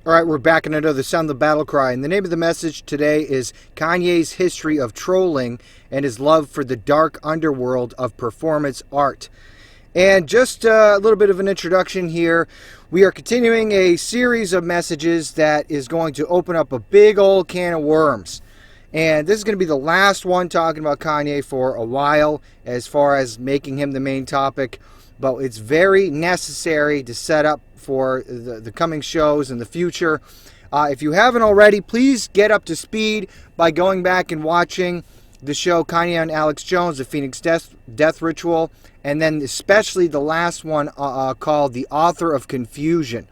All right, we're back in another Sound the Battle Cry. And the name of the message today is Kanye's history of trolling and his love for the dark underworld of performance art. And just a little bit of an introduction here. We are continuing a series of messages that is going to open up a big old can of worms. And this is going to be the last one talking about Kanye for a while as far as making him the main topic. But it's very necessary to set up for the coming shows in the future. If you haven't already, please get up to speed by going back and watching the show Kanye and Alex Jones, The Phoenix Death Ritual, and then especially the last one called The Author of Confusion.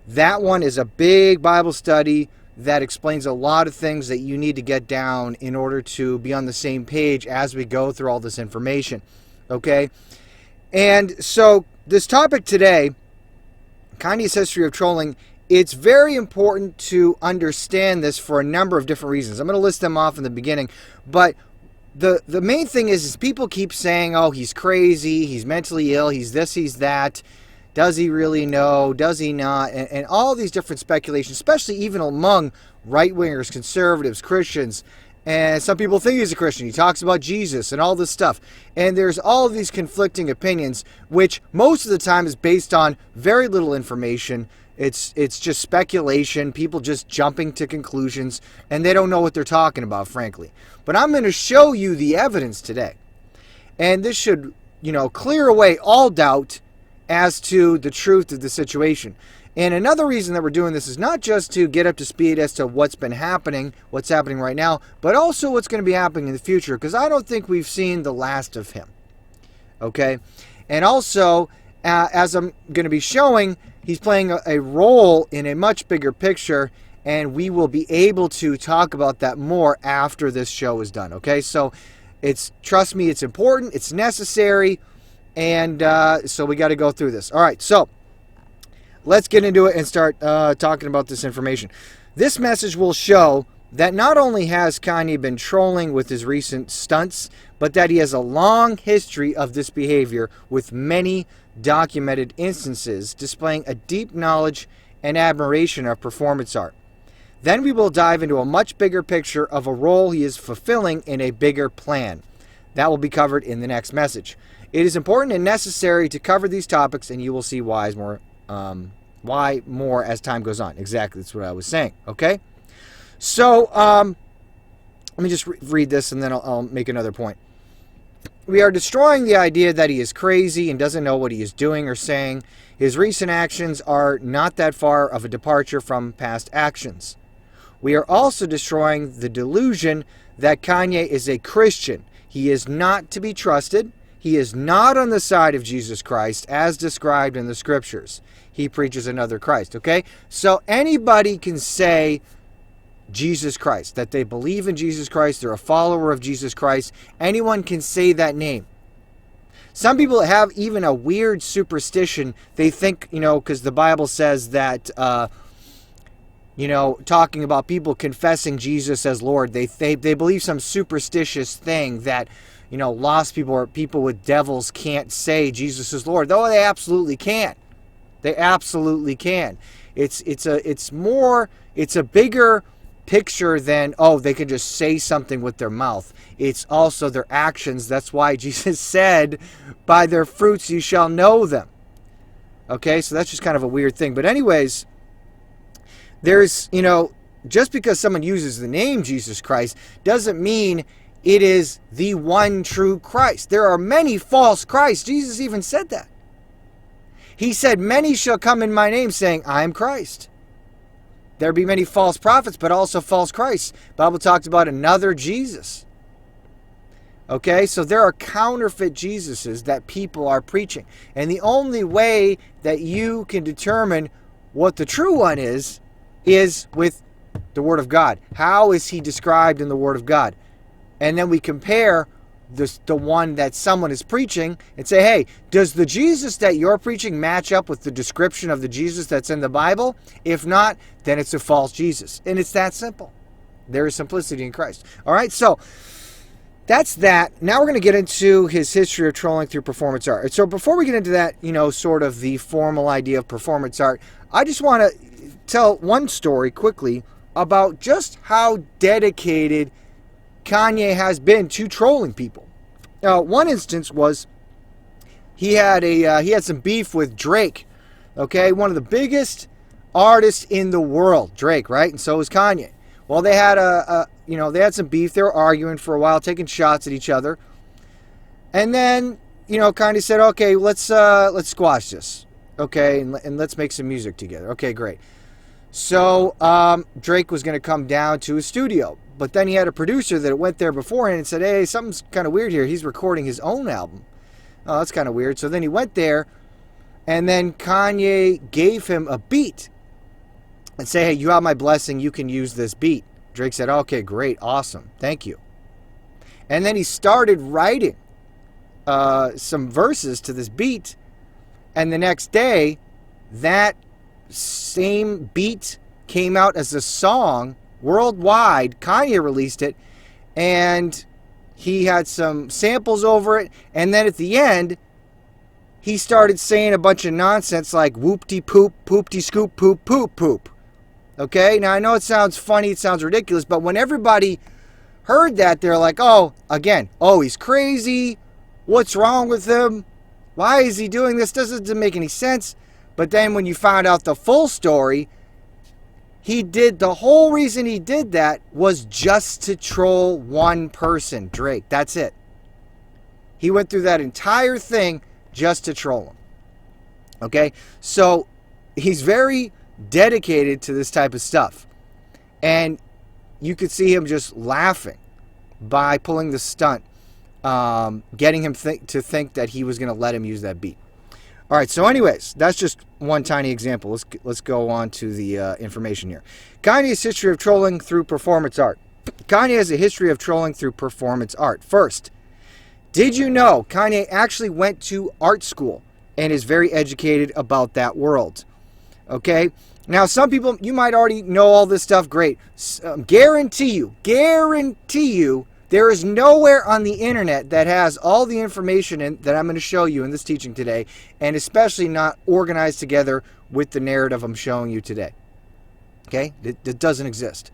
That one is a big Bible study that explains a lot of things that you need to get down in order to be on the same page as we go through all this information. Okay? And so this topic today, Kanye's history of trolling, it's very important to understand this for a number of different reasons. I'm going to list them off in the beginning, but the main thing is people keep saying, oh, he's crazy, he's mentally ill, he's this, he's that. Does he really know? Does he not? And all these different speculations, especially even among right-wingers, conservatives, Christians. And some people think he's a Christian. He talks about Jesus and all this stuff. And there's all of these conflicting opinions, which most of the time is based on very little information. It's just speculation, people just jumping to conclusions, and they don't know what they're talking about, frankly. But I'm going to show you the evidence today. And this should, clear away all doubt as to the truth of the situation. And another reason that we're doing this is not just to get up to speed as to what's happening right now, but also what's going to be happening in the future, because I don't think we've seen the last of him. Okay? And also, as I'm going to be showing, he's playing a role in a much bigger picture, and we will be able to talk about that more after this show is done. Okay? So, trust me, it's important, it's necessary, and so we got to go through this. All right, so let's get into it and start talking about this information. This message will show that not only has Kanye been trolling with his recent stunts, but that he has a long history of this behavior with many documented instances displaying a deep knowledge and admiration of performance art. Then we will dive into a much bigger picture of a role he is fulfilling in a bigger plan. That will be covered in the next message. It is important and necessary to cover these topics, and you will see why more as time goes on. Exactly, that's what I was saying. Okay, so let me just read this, and then I'll make another point. We are destroying the idea that he is crazy and doesn't know what he is doing or saying. His recent actions are not that far of a departure from past actions. We are also destroying the delusion that Kanye is a Christian. He is not to be trusted. He is not on the side of Jesus Christ as described in the scriptures. He preaches another Christ, okay? So anybody can say Jesus Christ, that they believe in Jesus Christ, they're a follower of Jesus Christ. Anyone can say that name. Some people have even a weird superstition. They think, because the Bible says that, talking about people confessing Jesus as Lord, they believe some superstitious thing that, lost people or people with devils can't say Jesus is Lord. Though they absolutely can. They absolutely can. It's a bigger picture than, they can just say something with their mouth. It's also their actions. That's why Jesus said, by their fruits you shall know them. Okay, so that's just kind of a weird thing. But anyways, there's, just because someone uses the name Jesus Christ doesn't mean it is the one true Christ. There are many false Christs. Jesus even said that. He said, many shall come in my name saying, I am Christ. There be many false prophets, but also false Christs. The Bible talks about another Jesus. Okay, so there are counterfeit Jesuses that people are preaching. And the only way that you can determine what the true one is with the Word of God. How is he described in the Word of God? And then we compare the one that someone is preaching and say, hey, does the Jesus that you're preaching match up with the description of the Jesus that's in the Bible? If not, then it's a false Jesus. And it's that simple. There is simplicity in Christ. All right, so that's that. Now we're going to get into his history of trolling through performance art. So before we get into that, sort of the formal idea of performance art, I just want to tell one story quickly about just how dedicated Kanye has been to trolling people. One instance was he had some beef with Drake. Okay, one of the biggest artists in the world, Drake, right? And so was Kanye. Well, they had they had some beef. They were arguing for a while, taking shots at each other, and then Kanye said, "Okay, let's squash this, okay, and let's make some music together." Okay, great. So Drake was going to come down to his studio, but then he had a producer that went there beforehand and said, "Hey, something's kind of weird here. He's recording his own album." Oh, that's kind of weird. So then he went there, and then Kanye gave him a beat and say, "Hey, you have my blessing. You can use this beat." Drake said, "Okay, great, awesome, thank you." And then he started writing some verses to this beat, and the next day, that same beat came out as a song worldwide. Kanye released it, and he had some samples over it, and then at the end, he started saying a bunch of nonsense like whoop-de-poop, poop-de-scoop, poop, poop, poop. Okay? Now, I know it sounds funny, it sounds ridiculous, but when everybody heard that, they're like, oh, he's crazy. What's wrong with him? Why is he doing this? Doesn't make any sense. But then when you found out the full story, the whole reason he did that was just to troll one person, Drake. That's it. He went through that entire thing just to troll him. Okay? So he's very dedicated to this type of stuff. And you could see him just laughing by pulling the stunt, getting him to think that he was going to let him use that beat. All right, so anyways, that's just one tiny example. Let's go on to the information here. Kanye's history of trolling through performance art. Kanye has a history of trolling through performance art. First, did you know Kanye actually went to art school and is very educated about that world? Okay? Now, some people, you might already know all this stuff. Great. Guarantee you, there is nowhere on the internet that has all the information that I'm going to show you in this teaching today, and especially not organized together with the narrative I'm showing you today. Okay? It doesn't exist.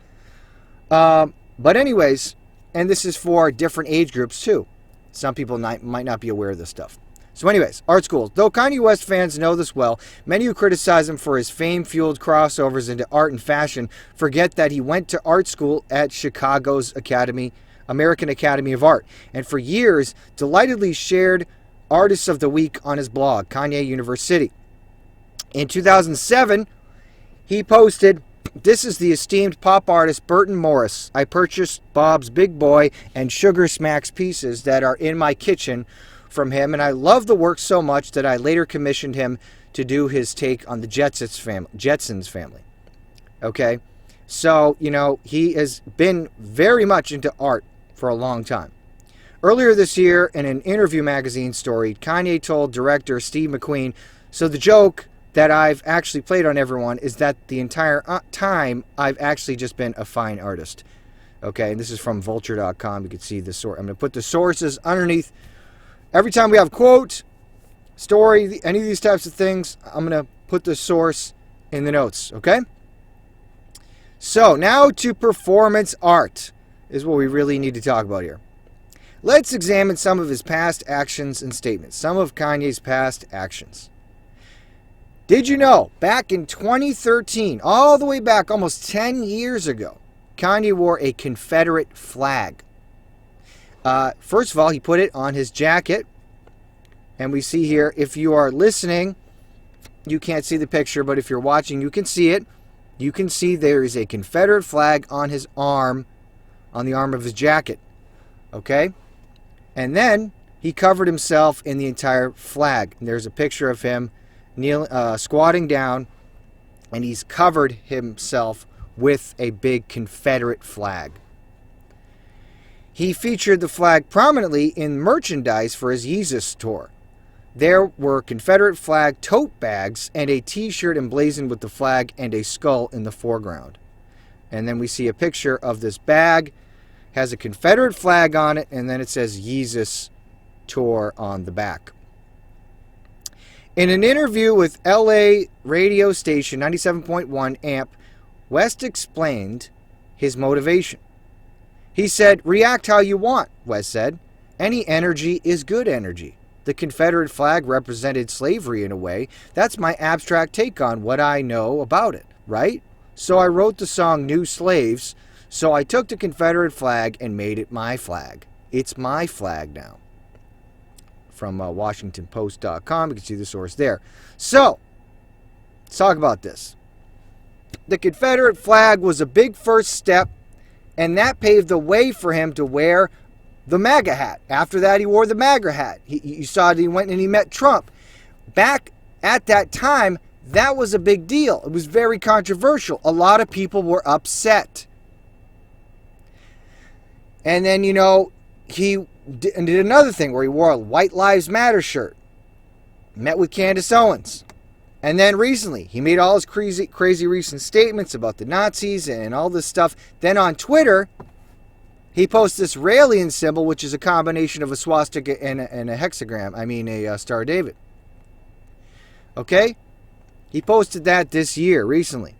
But anyways, and this is for different age groups too. Some people might not be aware of this stuff. So anyways, art schools. Though Kanye West fans know this well, many who criticize him for his fame-fueled crossovers into art and fashion forget that he went to art school at Chicago's American Academy of Art, and for years delightedly shared Artists of the Week on his blog, Kanye University. In 2007, he posted, "This is the esteemed pop artist Burton Morris. I purchased Bob's Big Boy and Sugar Smacks pieces that are in my kitchen from him, and I love the work so much that I later commissioned him to do his take on the Jetsons family." Okay? So, he has been very much into art for a long time. Earlier this year, in an Interview magazine story, Kanye told director Steve McQueen, "So the joke that I've actually played on everyone is that the entire time I've actually just been a fine artist." Okay, and this is from vulture.com. You can see the source. I'm going to put the sources underneath. Every time we have quote, story, any of these types of things, I'm going to put the source in the notes, okay? So, now to performance art is what we really need to talk about here. Let's examine some of his past actions and statements. Some of Kanye's past actions. Did you know, back in 2013, all the way back almost 10 years ago, Kanye wore a Confederate flag. First of all, he put it on his jacket. And we see here, if you are listening, you can't see the picture, but if you're watching, you can see it. You can see there is a Confederate flag on his arm, on the arm of his jacket. Okay? And then he covered himself in the entire flag. And there's a picture of him squatting down, and he's covered himself with a big Confederate flag. He featured the flag prominently in merchandise for his Yeezus tour. There were Confederate flag tote bags and a t-shirt emblazoned with the flag and a skull in the foreground. And then we see a picture of this bag, has a Confederate flag on it, and then it says Yeezus tour on the back. In an interview with LA radio station 97.1 AMP, West explained his motivation. He said, "React how you want," West said. "Any energy is good energy. The Confederate flag represented slavery in a way. That's my abstract take on what I know about it, right? So I wrote the song New Slaves, so I took the Confederate flag and made it my flag. It's my flag now." From WashingtonPost.com, you can see the source there. So, let's talk about this. The Confederate flag was a big first step, and that paved the way for him to wear the MAGA hat. After that, he wore the MAGA hat. You saw that he went and he met Trump. Back at that time, that was a big deal. It was very controversial. A lot of people were upset. And then, he did another thing where he wore a White Lives Matter shirt. Met with Candace Owens. And then recently, he made all his crazy recent statements about the Nazis and all this stuff. Then on Twitter, he posts this Raelian symbol, which is a combination of a swastika and a hexagram. A Star of David. Okay? He posted that this year, recently.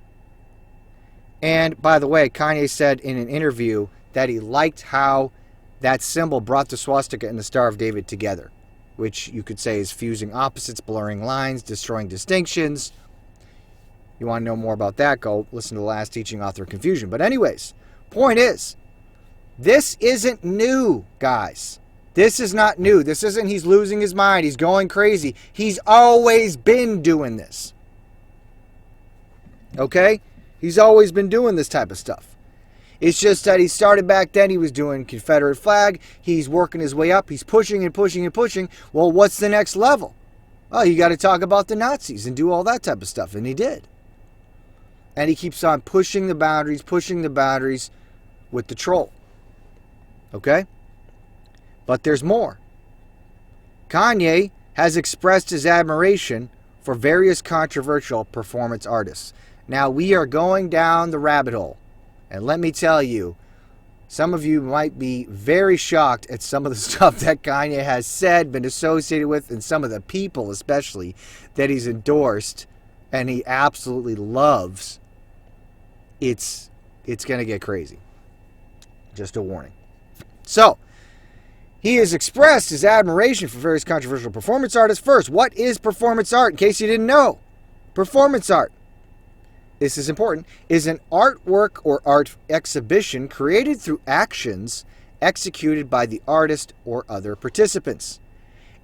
And, by the way, Kanye said in an interview that he liked how that symbol brought the swastika and the Star of David together, which you could say is fusing opposites, blurring lines, destroying distinctions. You want to know more about that, go listen to the last teaching, Author of Confusion. But anyways, point is, this isn't new, guys. This is not new. This isn't he's losing his mind, he's going crazy. He's always been doing this. Okay? He's always been doing this type of stuff. It's just that he started back then. He was doing Confederate flag. He's working his way up. He's pushing and pushing and pushing. Well, what's the next level? Oh, you got to talk about the Nazis and do all that type of stuff. And he did. And he keeps on pushing the boundaries with the troll. Okay? But there's more. Kanye has expressed his admiration for various controversial performance artists. Now, we are going down the rabbit hole. And let me tell you, some of you might be very shocked at some of the stuff that Kanye has said, been associated with, and some of the people especially that he's endorsed and he absolutely loves. It's going to get crazy. Just a warning. So, he has expressed his admiration for various controversial performance artists. First, what is performance art? In case you didn't know, performance art, this is important, is an artwork or art exhibition created through actions executed by the artist or other participants.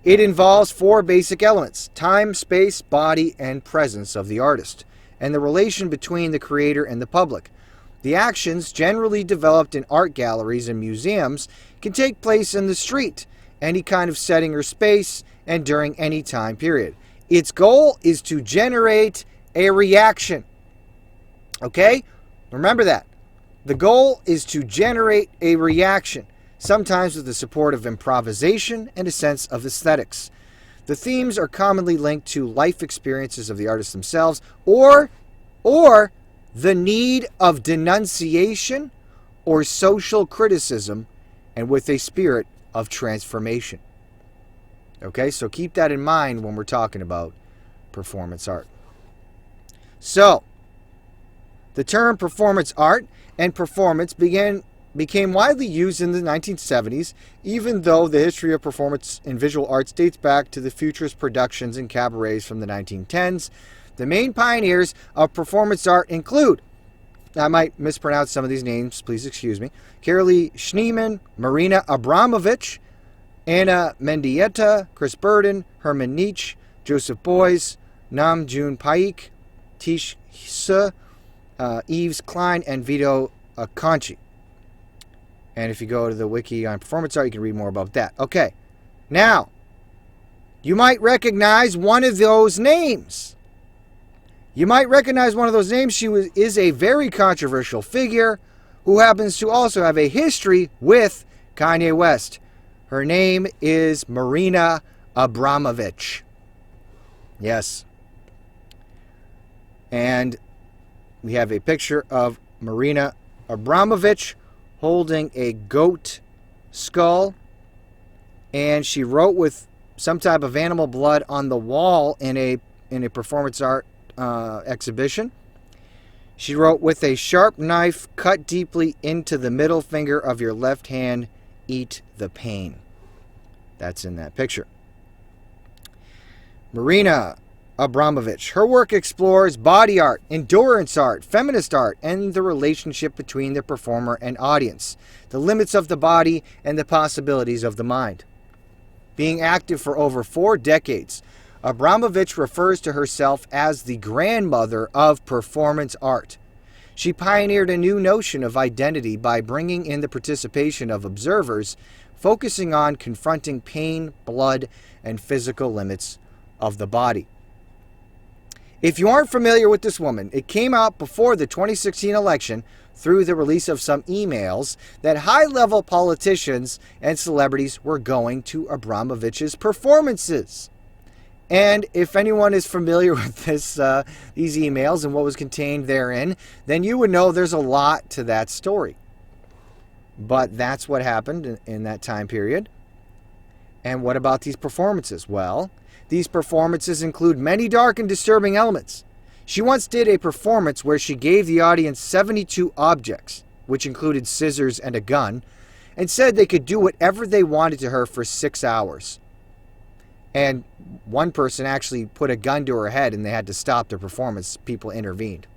It involves 4 basic elements: time, space, body, and presence of the artist, and the relation between the creator and the public. The actions, generally developed in art galleries and museums, can take place in the street, any kind of setting or space, and during any time period. Its goal is to generate a reaction. Okay? Remember that. The goal is to generate a reaction, sometimes with the support of improvisation and a sense of aesthetics. The themes are commonly linked to life experiences of the artists themselves or the need of denunciation or social criticism, and with a spirit of transformation. Okay? So keep that in mind when we're talking about performance art. So, the term performance art and performance became widely used in the 1970s, even though the history of performance in visual arts dates back to the Futurist productions and cabarets from the 1910s. The main pioneers of performance art include, I might mispronounce some of these names, please excuse me, Carolee Schneemann, Marina Abramovich, Anna Mendieta, Chris Burden, Herman Nietzsche, Joseph Beuys, Nam June Paik, Tish Se, Yves Klein, and Vito Conchi. And if you go to the wiki on performance art, you can read more about that. Okay. Now, you might recognize one of those names. She is a very controversial figure who happens to also have a history with Kanye West. Her name is Marina Abramovich. Yes. And we have a picture of Marina Abramovich holding a goat skull. And she wrote with some type of animal blood on the wall in a performance art exhibition. She wrote, "With a sharp knife cut deeply into the middle finger of your left hand, eat the pain." That's in that picture. Marina Abramovich. Her work explores body art, endurance art, feminist art, and the relationship between the performer and audience, the limits of the body, and the possibilities of the mind. Being active for over 4 decades, Abramovich refers to herself as the grandmother of performance art. She pioneered a new notion of identity by bringing in the participation of observers, focusing on confronting pain, blood, and physical limits of the body. If you aren't familiar with this woman, it came out before the 2016 election through the release of some emails that high-level politicians and celebrities were going to Abramovich's performances. And if anyone is familiar with these emails and what was contained therein, then you would know there's a lot to that story. But that's what happened in that time period. And what about these performances? Well, these performances include many dark and disturbing elements. She once did a performance where she gave the audience 72 objects, which included scissors and a gun, and said they could do whatever they wanted to her for 6 hours. And one person actually put a gun to her head and they had to stop the performance. People intervened.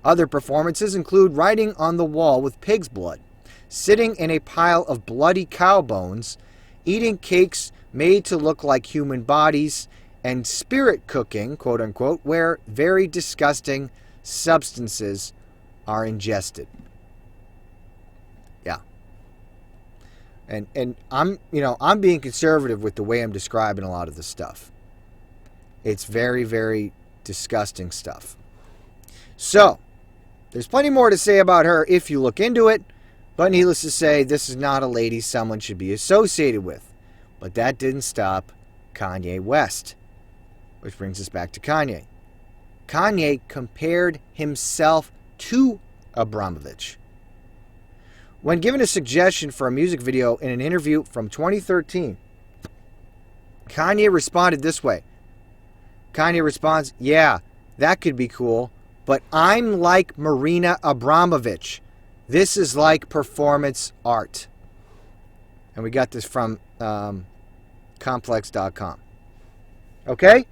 Other performances include writing on the wall with pig's blood, sitting in a pile of bloody cow bones, eating cakes made to look like human bodies, and spirit cooking, quote unquote, where very disgusting substances are ingested. Yeah. And I'm being conservative with the way I'm describing a lot of this stuff. It's very, very disgusting stuff. So, there's plenty more to say about her if you look into it, but needless to say, this is not a lady someone should be associated with. But that didn't stop Kanye West. Which brings us back to Kanye. Kanye compared himself to Abramovich. When given a suggestion for a music video in an interview from 2013, Kanye responded this way. Kanye responds, "Yeah, that could be cool, but I'm like Marina Abramovich. This is like performance art." And we got this from complex.com. Okay?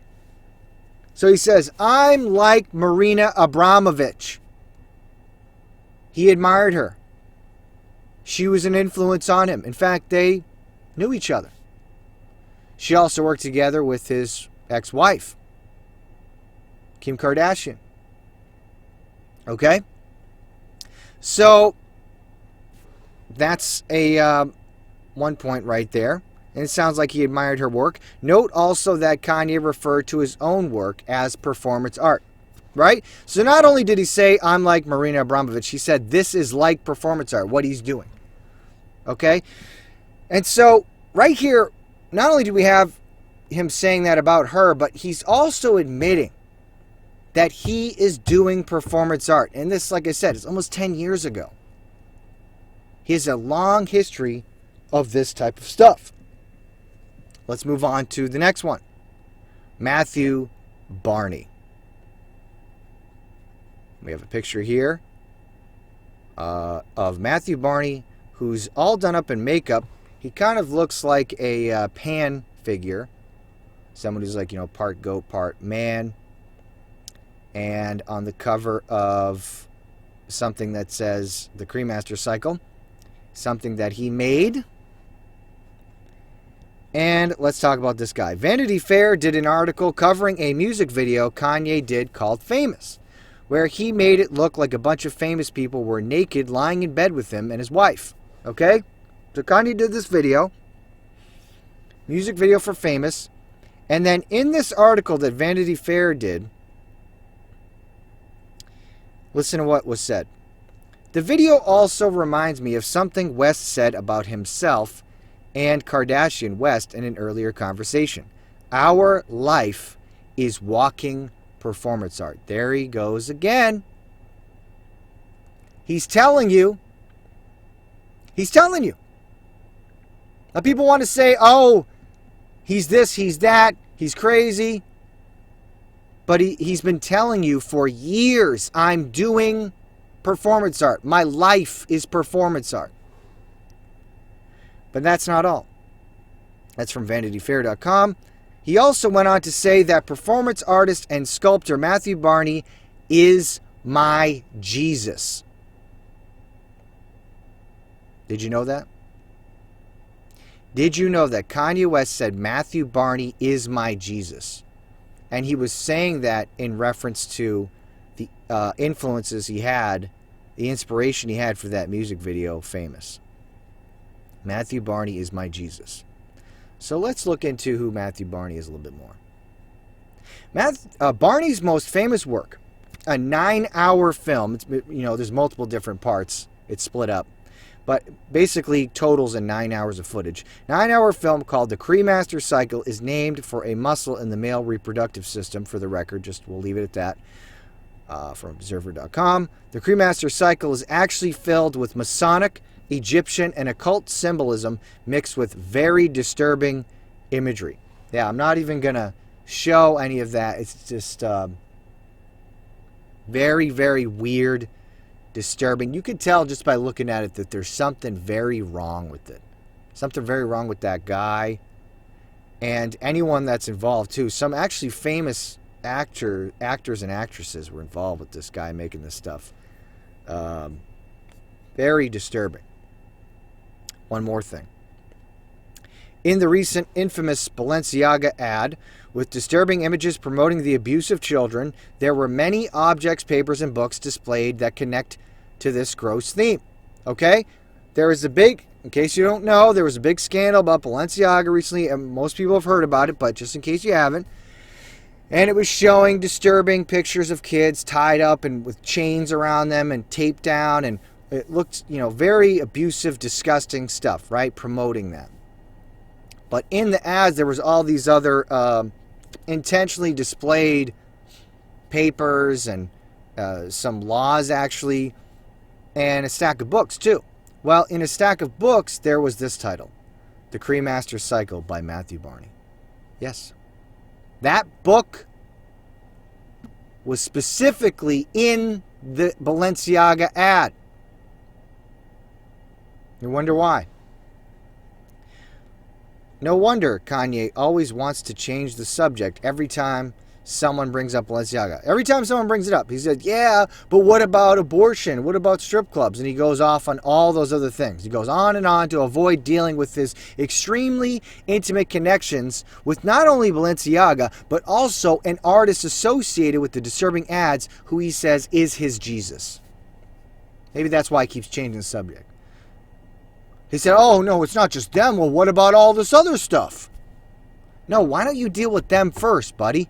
So he says, "I'm like Marina Abramovich." He admired her. She was an influence on him. In fact, they knew each other. She also worked together with his ex-wife, Kim Kardashian. Okay? So, that's a one point right there. And it sounds like he admired her work. Note also that Kanye referred to his own work as performance art. Right? So not only did he say, "I'm like Marina Abramovich," he said, "This is like performance art," what he's doing. Okay? And so, right here, not only do we have him saying that about her, but he's also admitting that he is doing performance art. And this, like I said, is almost 10 years ago. He has a long history of this type of stuff. Let's move on to the next one. Matthew Barney. We have a picture here of Matthew Barney, who's all done up in makeup. He kind of looks like a Pan figure. Someone who's like, part goat, part man. And on the cover of something that says the Cremaster Cycle, something that he made. And let's talk about this guy. Vanity Fair did an article covering a music video Kanye did called Famous, where he made it look like a bunch of famous people were naked lying in bed with him and his wife. Okay? So Kanye did this video, music video for Famous, and then in this article that Vanity Fair did, listen to what was said. "The video also reminds me of something West said about himself and Kardashian West in an earlier conversation. Our life is walking performance art." There he goes again. He's telling you. He's telling you. Now people want to say, "Oh, he's this, he's that, he's crazy. But he's been telling you for years, I'm doing performance art. My life is performance art. But that's not all. That's from VanityFair.com. He also went on to say that performance artist and sculptor Matthew Barney is my Jesus. Did you know that? Did you know that Kanye West said Matthew Barney is my Jesus? And he was saying that in reference to the influences he had, the inspiration he had for that music video, Famous. Matthew Barney is my Jesus. So let's look into who Matthew Barney is a little bit more. Barney's most famous work, a 9-hour film. It's, there's multiple different parts. It's split up. But basically totals in 9 hours of footage. 9-hour film called The Cremaster Cycle is named for a muscle in the male reproductive system, for the record. We'll leave it at that. From Observer.com. The Cremaster Cycle is actually filled with Masonic, Egyptian, and occult symbolism mixed with very disturbing imagery. Yeah, I'm not even going to show any of that. It's just very, very weird, disturbing. You can tell just by looking at it that there's something very wrong with it. Something very wrong with that guy and anyone that's involved too. Some actually famous actors and actresses were involved with this guy making this stuff. Very disturbing. One more thing. In the recent infamous Balenciaga ad with disturbing images promoting the abuse of children, there were many objects, papers, and books displayed that connect to this gross theme. Okay? There is a big, in case you don't know, there was a big scandal about Balenciaga recently, and most people have heard about it, but just in case you haven't. And it was showing disturbing pictures of kids tied up and with chains around them and taped down, and it looked, very abusive, disgusting stuff, right? Promoting that. But in the ads, there was all these other intentionally displayed papers and some laws, actually, and a stack of books, too. Well, in a stack of books, there was this title, The Cremaster Cycle by Matthew Barney. Yes. That book was specifically in the Balenciaga ad. You wonder why? No wonder Kanye always wants to change the subject every time someone brings up Balenciaga. Every time someone brings it up, he said, yeah, but what about abortion? What about strip clubs? And he goes off on all those other things. He goes on and on to avoid dealing with his extremely intimate connections with not only Balenciaga, but also an artist associated with the disturbing ads who he says is his Jesus. Maybe that's why he keeps changing the subject. He said, oh, no, it's not just them. Well, what about all this other stuff? No, why don't you deal with them first, buddy?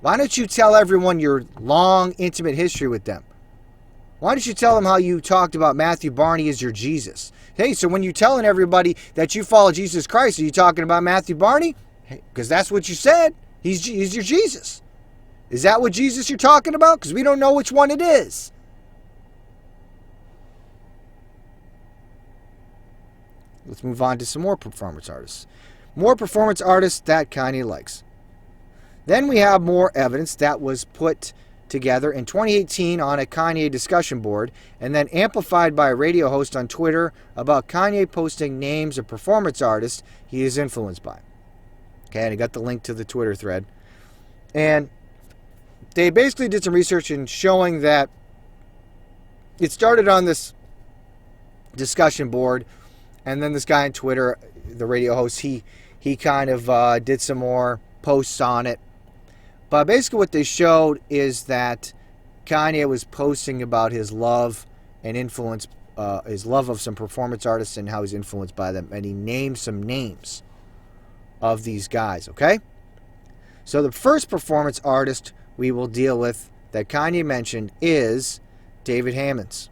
Why don't you tell everyone your long, intimate history with them? Why don't you tell them how you talked about Matthew Barney as your Jesus? Hey, so when you're telling everybody that you follow Jesus Christ, are you talking about Matthew Barney? Because that's what you said. He's your Jesus. Is that what Jesus you're talking about? Because we don't know which one it is. Let's move on to some more performance artists. More performance artists that Kanye likes. Then we have more evidence that was put together in 2018 on a Kanye discussion board and then amplified by a radio host on Twitter about Kanye posting names of performance artists he is influenced by. Okay, and I got the link to the Twitter thread. And they basically did some research in showing that it started on this discussion board, and then this guy on Twitter, the radio host, he kind of did some more posts on it. But basically what they showed is that Kanye was posting about his love and influence, his love of some performance artists and how he's influenced by them. And he named some names of these guys, okay? So the first performance artist we will deal with that Kanye mentioned is David Hammons.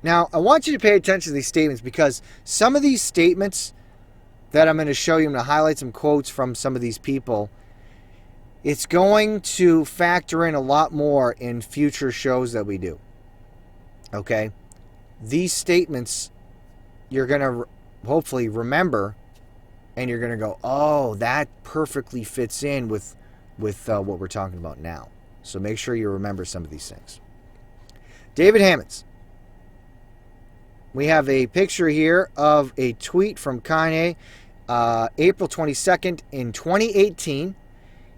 Now, I want you to pay attention to these statements because some of these statements that I'm going to show you, I'm going to highlight some quotes from some of these people. It's going to factor in a lot more in future shows that we do. Okay? These statements you're going to hopefully remember And you're going to go, oh, that perfectly fits in with what we're talking about now. So make sure you remember some of these things. David Hammonds. We have a picture here of a tweet from Kanye, April 22nd in 2018.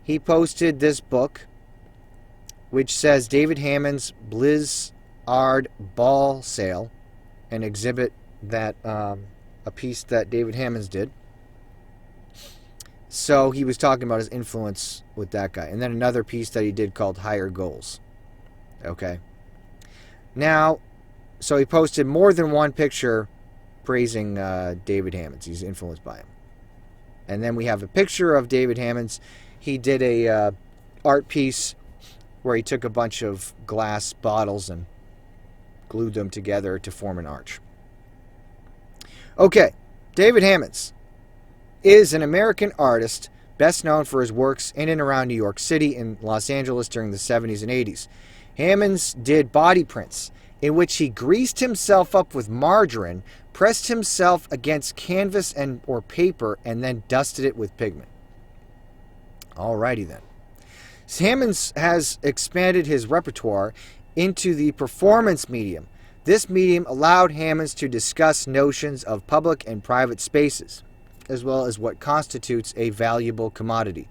He posted this book, which says David Hammond's Blizzard Ball Sale, an exhibit that a piece that David Hammonds did. So he was talking about his influence with that guy. And then another piece that he did called Higher Goals. Okay. Now, so he posted more than one picture praising David Hammonds. He's influenced by him. And then we have a picture of David Hammonds. He did a art piece where he took a bunch of glass bottles and glued them together to form an arch. Okay, David Hammonds is an American artist best known for his works in and around New York City and Los Angeles during the 70s and 80s. Hammonds did body prints in which he greased himself up with margarine, pressed himself against canvas or paper, and then dusted it with pigment. Alrighty then. Hammonds has expanded his repertoire into the performance medium. This medium allowed Hammonds to discuss notions of public and private spaces, as well as what constitutes a valuable commodity.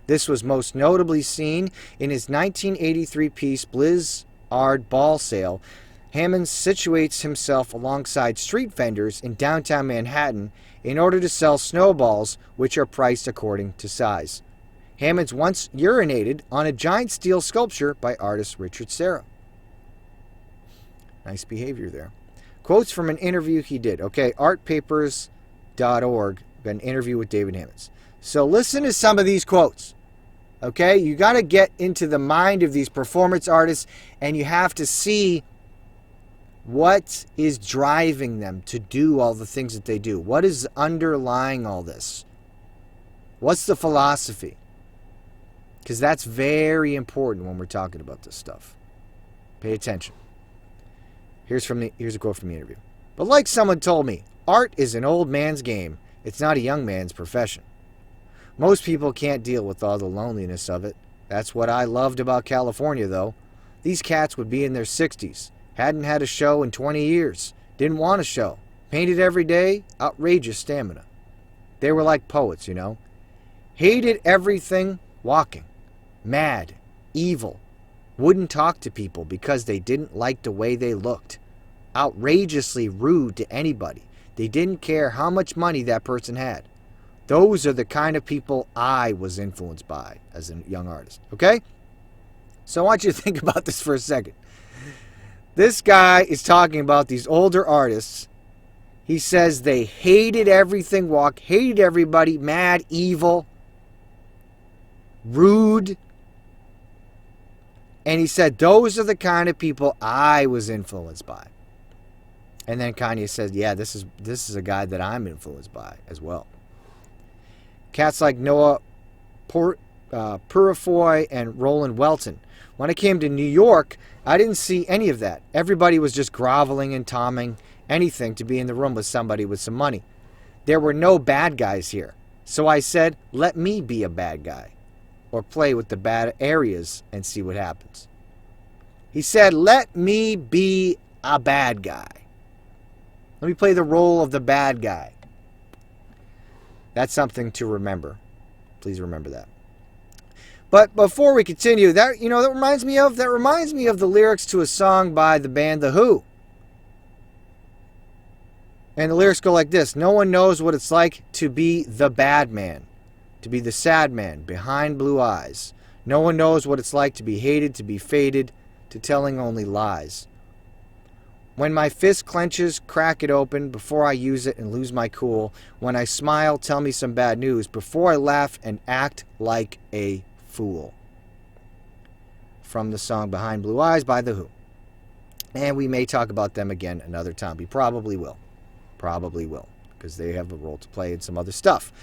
This was most notably seen in his 1983 piece Blizzard Ball Sale. Hammonds situates himself alongside street vendors in downtown Manhattan in order to sell snowballs, which are priced according to size. Hammonds once urinated on a giant steel sculpture by artist Richard Serra. Nice behavior there. Quotes from an interview he did. Okay, artpapers.org, an interview with David Hammonds. So listen to some of these quotes. Okay, you got to get into the mind of these performance artists, and you have to see what is driving them to do all the things that they do. What is underlying all this? What's the philosophy? Because that's very important when we're talking about this stuff. Pay attention. Here's a quote from the interview. But like someone told me, art is an old man's game. It's not a young man's profession. Most people can't deal with all the loneliness of it. That's what I loved about California, though. These cats would be in their 60s. Hadn't had a show in 20 years. Didn't want a show. Painted every day. Outrageous stamina. They were like poets, you know. Hated everything walking. Mad. Evil. Wouldn't talk to people because they didn't like the way they looked. Outrageously rude to anybody. They didn't care how much money that person had. Those are the kind of people I was influenced by as a young artist. Okay? So I want you to think about this for a second. This guy is talking about these older artists. He says they hated everything, hated everybody, mad, evil, rude. And he said, those are the kind of people I was influenced by. And then Kanye said, yeah, this is a guy that I'm influenced by as well. Cats like Noah Purifoy and Roland Welton. When I came to New York, I didn't see any of that. Everybody was just groveling and tomming anything to be in the room with somebody with some money. There were no bad guys here. So I said, let me be a bad guy. Or play with the bad areas and see what happens. He said, let me be a bad guy. Let me play the role of the bad guy. That's something to remember. Please remember that. But before we continue, that reminds me of the lyrics to a song by the band The Who. And the lyrics go like this: no one knows what it's like to be the bad man, to be the sad man behind blue eyes. No one knows what it's like to be hated, to be faded, to telling only lies. When my fist clenches, crack it open before I use it and lose my cool. When I smile, tell me some bad news before I laugh and act like a fool. From the song Behind Blue Eyes by The Who. And we may talk about them again another time. We probably will. Probably will. Because they have a role to play in some other stuff.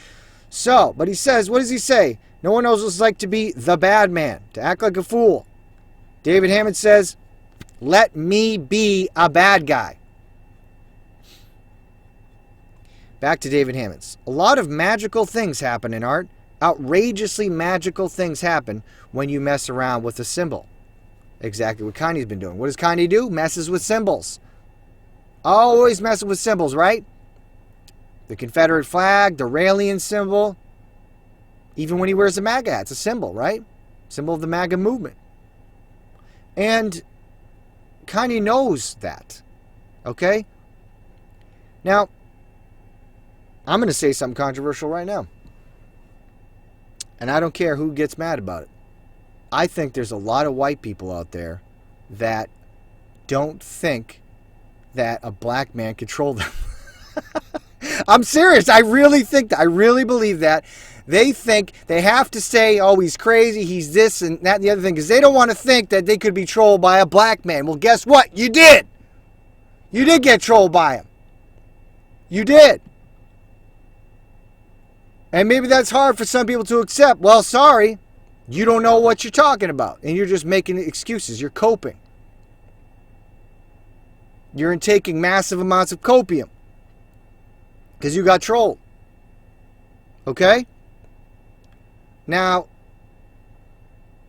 So, but he says, what does he say? No one knows what it's like to be the bad man, to act like a fool. David Hammond says, let me be a bad guy. Back to David Hammons. A lot of magical things happen in art. Outrageously magical things happen when you mess around with a symbol. Exactly what Kanye's been doing. What does Kanye do? Messes with symbols. Always messing with symbols, right? The Confederate flag, the Raelian symbol. Even when he wears a MAGA hat, it's a symbol, right? Symbol of the MAGA movement. And Kanye knows that. Okay? Now, I'm going to say something controversial right now. And I don't care who gets mad about it. I think there's a lot of white people out there that don't think that a black man controlled them. I'm serious. I really think that. I really believe that. They think they have to say, oh, he's crazy, he's this and that and the other thing, because they don't want to think that they could be trolled by a black man. Well, guess what? You did. You did get trolled by him. You did. And maybe that's hard for some people to accept. Well, sorry. You don't know what you're talking about. And you're just making excuses. You're coping. You're taking massive amounts of copium. Because you got trolled. Okay? Now,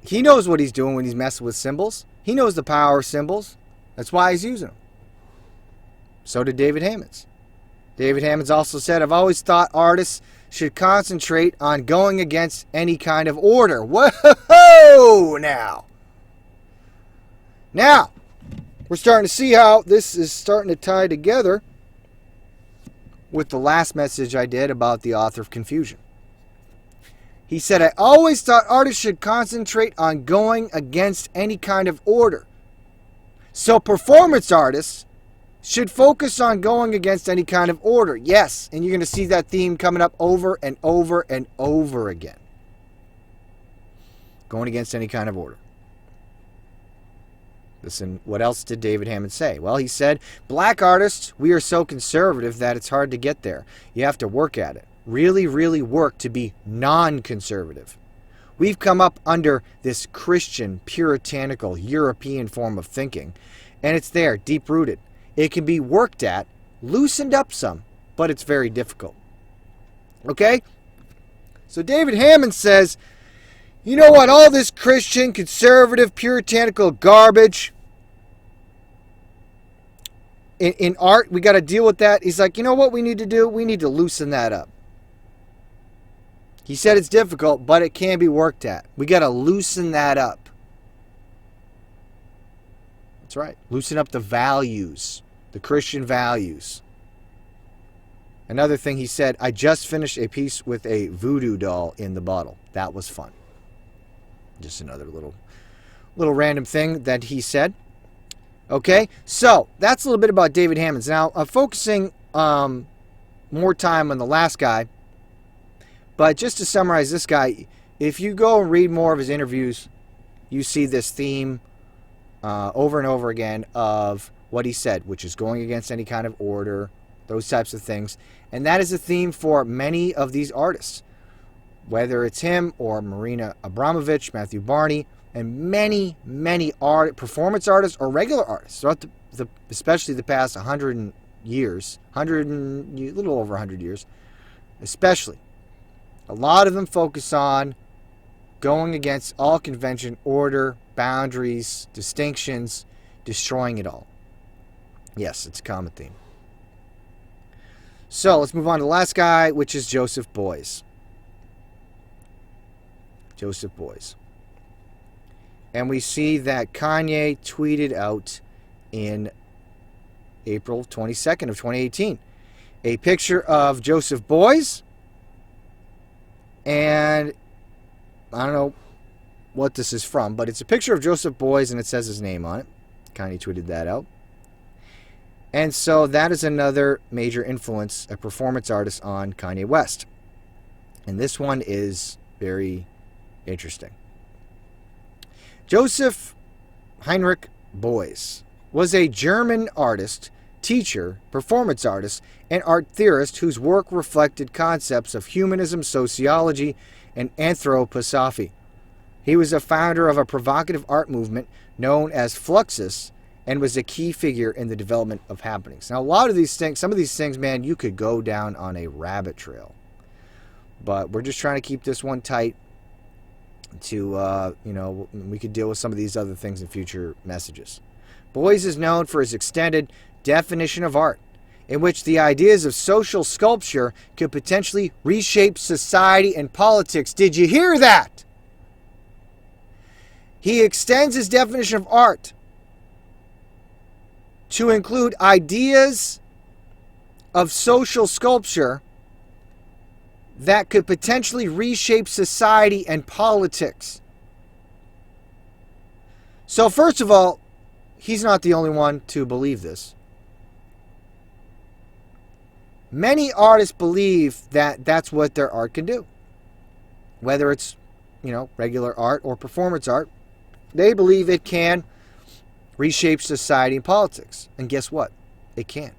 he knows what he's doing when he's messing with symbols. He knows the power of symbols. That's why he's using them. So did David Hammons. David Hammons also said, I've always thought artists should concentrate on going against any kind of order. Whoa! Now, we're starting to see how this is starting to tie together with the last message I did about the author of Confusion. He said, I always thought artists should concentrate on going against any kind of order. So performance artists should focus on going against any kind of order. Yes, and you're going to see that theme coming up over and over and over again. Going against any kind of order. Listen, what else did David Hammons say? Well, he said, black artists, we are so conservative that it's hard to get there. You have to work at it. Really, really work to be non-conservative. We've come up under this Christian, puritanical, European form of thinking, and it's there, deep-rooted. It can be worked at, loosened up some, but it's very difficult. Okay? So David Hammons says, you know what, all this Christian, conservative, puritanical garbage, in art, we got to deal with that. He's like, you know what we need to do? We need to loosen that up. He said it's difficult, but it can be worked at. We got to loosen that up. That's right. Loosen up the values, the Christian values. Another thing he said, I just finished a piece with a voodoo doll in the bottle. That was fun. Just another little random thing that he said. Okay, so that's a little bit about David Hammons. Now, I'm focusing more time on the last guy. But just to summarize this guy, if you go and read more of his interviews, you see this theme over and over again of what he said, which is going against any kind of order, those types of things. And that is a theme for many of these artists, whether it's him or Marina Abramovich, Matthew Barney, and many, many performance artists or regular artists throughout especially the past 100 years, a little over 100 years, especially. A lot of them focus on going against all convention, order, boundaries, distinctions, destroying it all. Yes, it's a common theme. So let's move on to the last guy, which is Joseph Beuys. Joseph Beuys. And we see that Kanye tweeted out in April 22nd of 2018 a picture of Joseph Beuys. And I don't know what this is from, but it's a picture of Joseph Beuys and it says his name on it. Kanye tweeted that out. And so that is another major influence, a performance artist on Kanye West. And this one is very interesting. Joseph Heinrich Beuys was a German artist, teacher, performance artist, and art theorist whose work reflected concepts of humanism, sociology, and anthroposophy. He was a founder of a provocative art movement known as Fluxus and was a key figure in the development of happenings. Now, a lot of these things, some of these things, man, you could go down on a rabbit trail. But we're just trying to keep this one tight to, we could deal with some of these other things in future messages. Boys is known for his extended definition of art, in which the ideas of social sculpture could potentially reshape society and politics. Did you hear that? He extends his definition of art to include ideas of social sculpture that could potentially reshape society and politics. So first of all, he's not the only one to believe this. Many artists believe that that's what their art can do. Whether it's, regular art or performance art, they believe it can reshape society and politics. And guess what? It can.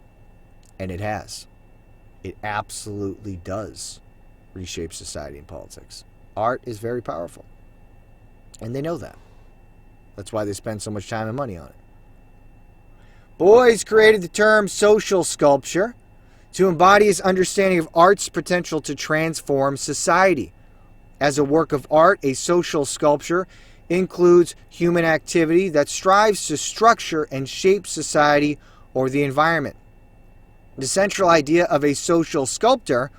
And it has. It absolutely does reshape society and politics. Art is very powerful. And they know that. That's why they spend so much time and money on it. Boys created the term social sculpture to embody his understanding of art's potential to transform society. As a work of art, a social sculpture includes human activity that strives to structure and shape society or the environment. The central idea of a social sculptor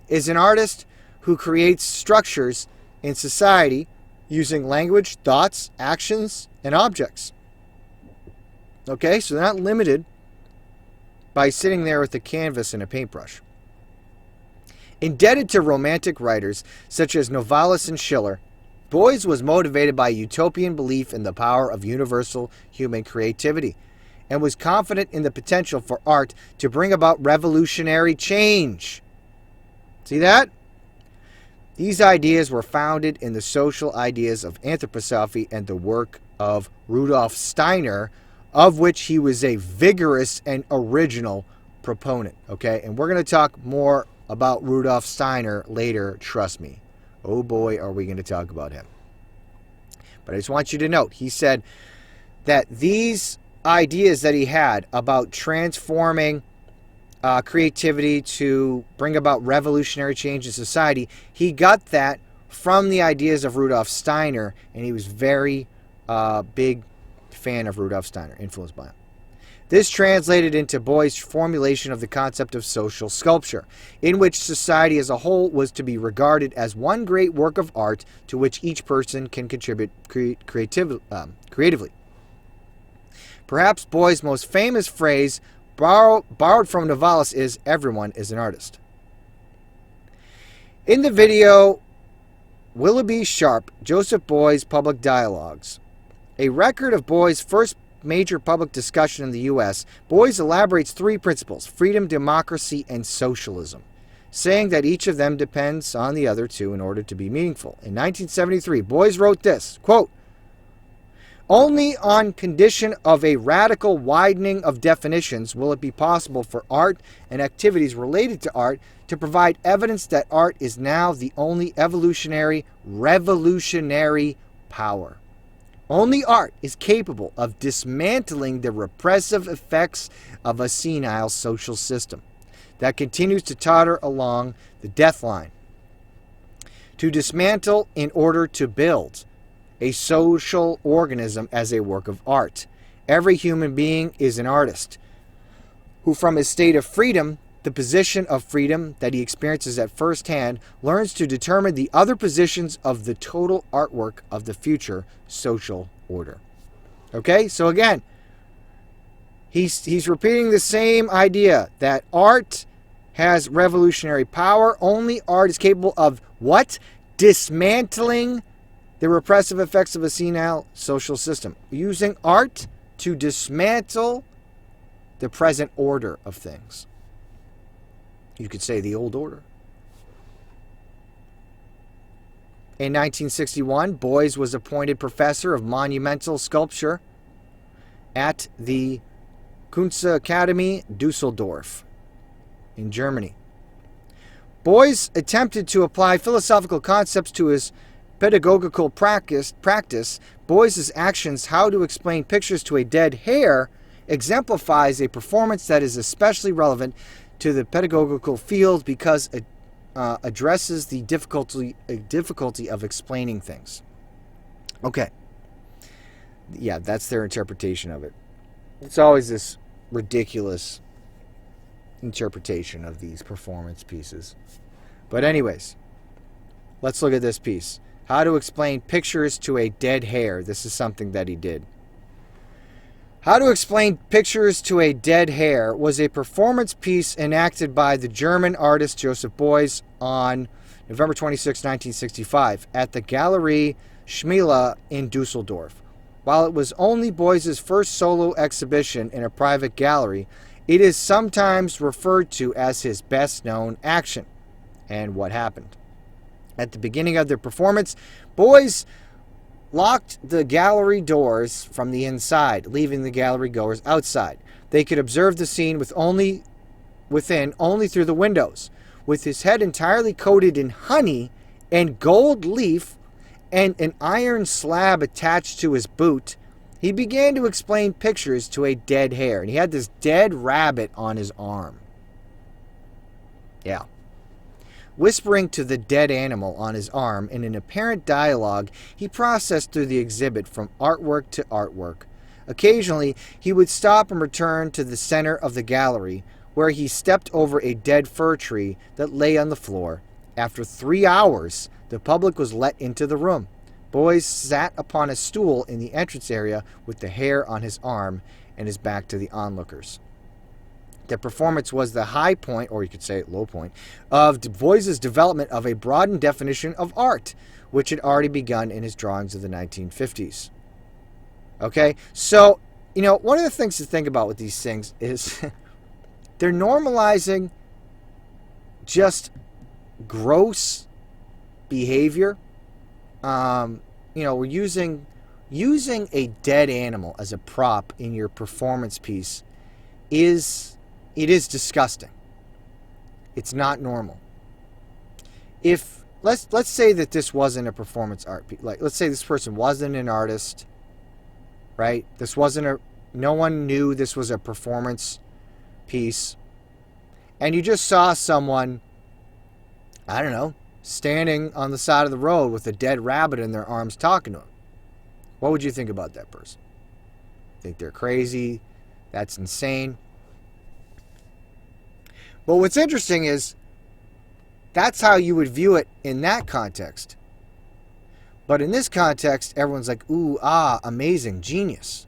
is an artist who creates structures in society using language, thoughts, actions, and objects. Okay, so they're not limited by sitting there with a canvas and a paintbrush. Indebted to romantic writers such as Novalis and Schiller, Boys was motivated by a utopian belief in the power of universal human creativity and was confident in the potential for art to bring about revolutionary change. See that? These ideas were founded in the social ideas of anthroposophy and the work of Rudolf Steiner, of which he was a vigorous and original proponent. Okay, and we're going to talk more about Rudolf Steiner later, trust me. Oh boy, are we going to talk about him. But I just want you to note, he said that these ideas that he had about transforming creativity to bring about revolutionary change in society, he got that from the ideas of Rudolf Steiner, and he was very big fan of Rudolf Steiner, influenced by him. This translated into Boy's formulation of the concept of social sculpture, in which society as a whole was to be regarded as one great work of art to which each person can contribute creatively. Perhaps Boy's most famous phrase, borrowed from Novalis, is "Everyone is an artist." In the video Willoughby Sharp, Joseph Boy's Public Dialogues, a record of Boy's first major public discussion in the U.S., Boys elaborates three principles: freedom, democracy, and socialism, saying that each of them depends on the other two in order to be meaningful. In 1973, Boys wrote this, quote, "Only on condition of a radical widening of definitions will it be possible for art and activities related to art to provide evidence that art is now the only revolutionary power. Only art is capable of dismantling the repressive effects of a senile social system that continues to totter along the death line. To dismantle in order to build a social organism as a work of art. Every human being is an artist, who from his state of freedom, the position of freedom that he experiences at first hand, learns to determine the other positions of the total artwork of the future social order." Okay, so again, he's repeating the same idea that art has revolutionary power. Only art is capable of what? Dismantling the repressive effects of a senile social system. Using art to dismantle the present order of things. You could say the old order. In 1961, Boys was appointed professor of monumental sculpture at the Kunstakademie Dusseldorf in Germany. Boys attempted to apply philosophical concepts to his pedagogical practice, Boys' actions, How to Explain Pictures to a Dead Hare, exemplifies a performance that is especially relevant to the pedagogical field because it addresses the difficulty of explaining things. Okay. Yeah, that's their interpretation of it. It's always this ridiculous interpretation of these performance pieces. But anyways, let's look at this piece. How to Explain Pictures to a Dead Hare. This is something that he did. How to Explain Pictures to a Dead Hare was a performance piece enacted by the German artist Joseph Beuys on November 26, 1965 at the Galerie Schmiele in Dusseldorf. While it was only Beuys' first solo exhibition in a private gallery, it is sometimes referred to as his best-known action. And what happened? At the beginning of the performance, Beuys locked the gallery doors from the inside, leaving the gallery goers outside. They could observe the scene only through the windows. With his head entirely coated in honey and gold leaf and an iron slab attached to his boot, he began to explain pictures to a dead hare. And he had this dead rabbit on his arm. Yeah. Whispering to the dead animal on his arm in an apparent dialogue, he processed through the exhibit from artwork to artwork. Occasionally, he would stop and return to the center of the gallery, where he stepped over a dead fir tree that lay on the floor. After 3 hours, the public was let into the room. Beuys sat upon a stool in the entrance area with the hare on his arm and his back to the onlookers. The performance was the high point, or you could say low point, of Beuys' development of a broadened definition of art, which had already begun in his drawings of the 1950s. Okay, so, one of the things to think about with these things is they're normalizing just gross behavior. We're using a dead animal as a prop in your performance piece is disgusting. It's not normal. If let's say that this wasn't a performance art piece, like let's say this person wasn't an artist, right? No one knew this was a performance piece, and you just saw someone, I don't know, standing on the side of the road with a dead rabbit in their arms talking to him. What would you think about that person? Think they're crazy? That's insane. But what's interesting is that's how you would view it in that context. But in this context, everyone's like, ooh, amazing, genius.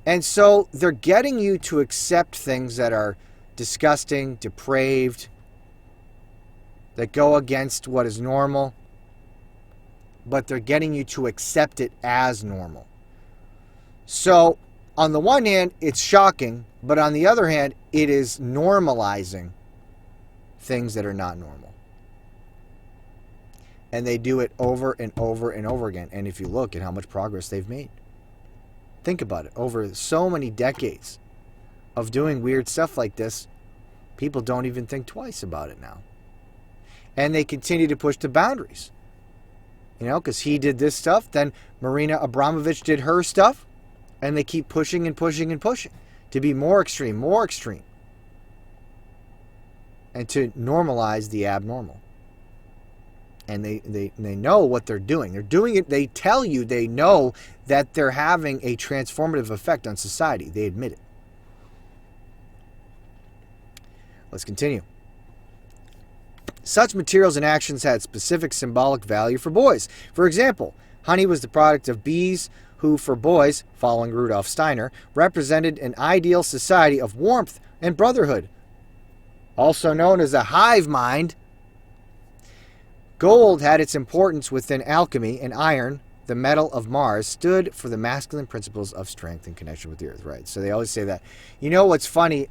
And so they're getting you to accept things that are disgusting, depraved, that go against what is normal, but they're getting you to accept it as normal. So, on the one hand, it's shocking, but on the other hand, it is normalizing things that are not normal. And they do it over and over and over again. And if you look at how much progress they've made, think about it. Over so many decades of doing weird stuff like this, people don't even think twice about it now. And they continue to push the boundaries. Because he did this stuff, then Marina Abramovich did her stuff, and they keep pushing and pushing and pushing to be more extreme, and to normalize the abnormal. And they know what they're doing. They're doing it. They tell you they know that they're having a transformative effect on society. They admit it. Let's continue. Such materials and actions had specific symbolic value for Beuys. For example, honey was the product of bees who, for Beuys, following Rudolf Steiner, represented an ideal society of warmth and brotherhood. Also known as a hive mind, gold had its importance within alchemy, and iron, the metal of Mars, stood for the masculine principles of strength and connection with the earth. Right? So they always say that. What's funny?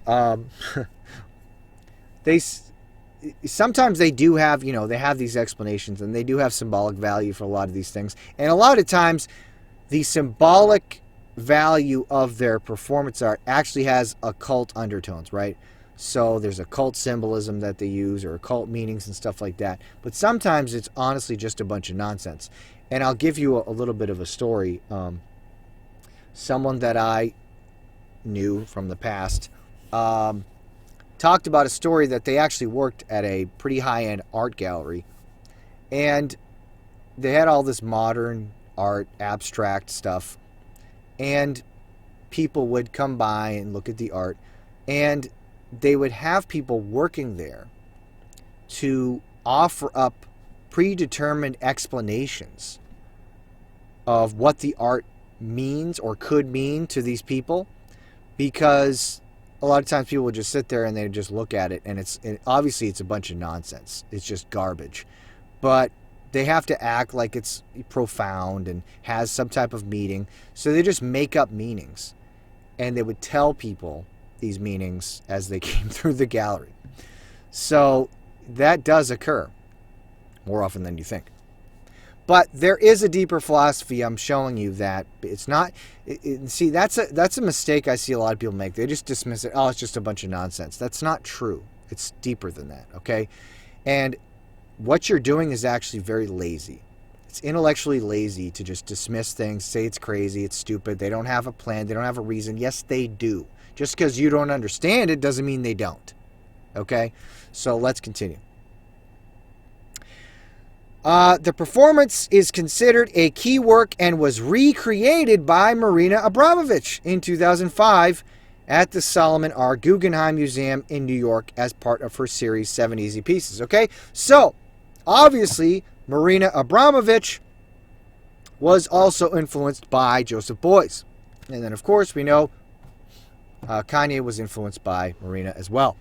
Sometimes they do have, they have these explanations, and they do have symbolic value for a lot of these things. And a lot of times, the symbolic value of their performance art actually has occult undertones, right? So there's occult symbolism that they use or occult meanings and stuff like that. But sometimes it's honestly just a bunch of nonsense. And I'll give you a little bit of a story. Someone that I knew from the past talked about a story that they actually worked at a pretty high-end art gallery. And they had all this modern art, abstract stuff. And people would come by and look at the art. And they would have people working there to offer up predetermined explanations of what the art means or could mean to these people, because a lot of times people would just sit there and they just look at it, and obviously it's a bunch of nonsense. It's just garbage. But they have to act like it's profound and has some type of meaning, so they just make up meanings, and they would tell people these meanings as they came through the gallery. So that does occur more often than you think. But there is a deeper philosophy. I'm showing you that it's not. See, that's a mistake I see a lot of people make. They just dismiss it. Oh, it's just a bunch of nonsense. That's not true. It's deeper than that. Okay, and what you're doing is actually very lazy. It's intellectually lazy to just dismiss things, say it's crazy, it's stupid. They don't have a plan. They don't have a reason. Yes, they do. Just because you don't understand it doesn't mean they don't. Okay, so let's continue. The performance is considered a key work and was recreated by Marina Abramovich in 2005 at the Solomon R. Guggenheim Museum in New York as part of her series 7 Easy Pieces. Okay, so obviously Marina Abramovich was also influenced by Joseph Beuys. And then, of course, we know Kanye was influenced by Marina as well.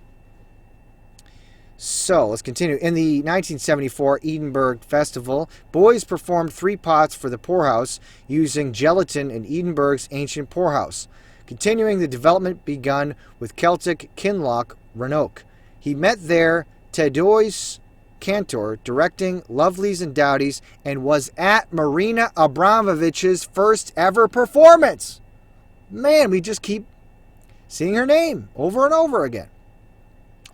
So, let's continue. In the 1974 Edinburgh Festival, Beuys performed 3 pots for the poorhouse using gelatin in Edinburgh's ancient poorhouse, continuing the development begun with Celtic Kinloch Rannoch. He met there Theodosius Cantor directing Lovelies and Dowdies and was at Marina Abramovich's first ever performance. Man, we just keep seeing her name over and over again.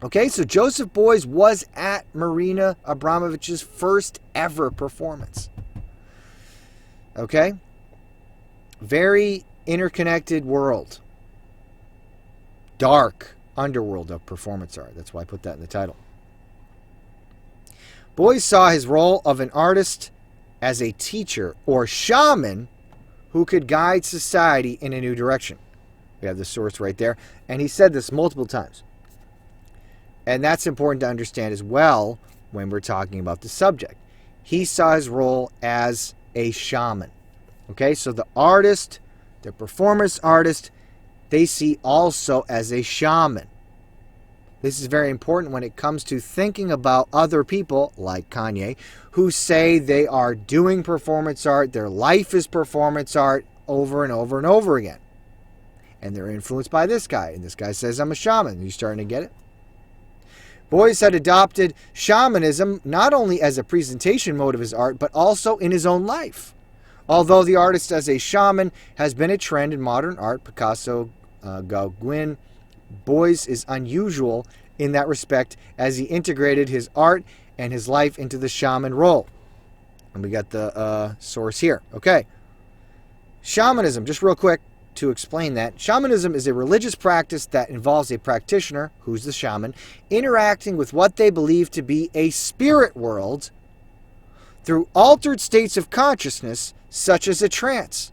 Okay, so Joseph Beuys was at Marina Abramovich's first ever performance. Okay? Very interconnected world. Dark underworld of performance art. That's why I put that in the title. Beuys saw his role of an artist as a teacher or shaman who could guide society in a new direction. We have the source right there. And he said this multiple times. And that's important to understand as well when we're talking about the subject. He saw his role as a shaman. Okay, so the artist, the performance artist, they see also as a shaman. This is very important when it comes to thinking about other people, like Kanye, who say they are doing performance art, their life is performance art over and over and over again. And they're influenced by this guy. And this guy says, I'm a shaman. Are you starting to get it? Beuys had adopted shamanism not only as a presentation mode of his art, but also in his own life. Although the artist as a shaman has been a trend in modern art, Picasso, Gauguin, Beuys is unusual in that respect as he integrated his art and his life into the shaman role. And we got the source here. Okay. Shamanism, just real quick to explain that. Shamanism is a religious practice that involves a practitioner, who's the shaman, interacting with what they believe to be a spirit world through altered states of consciousness, such as a trance.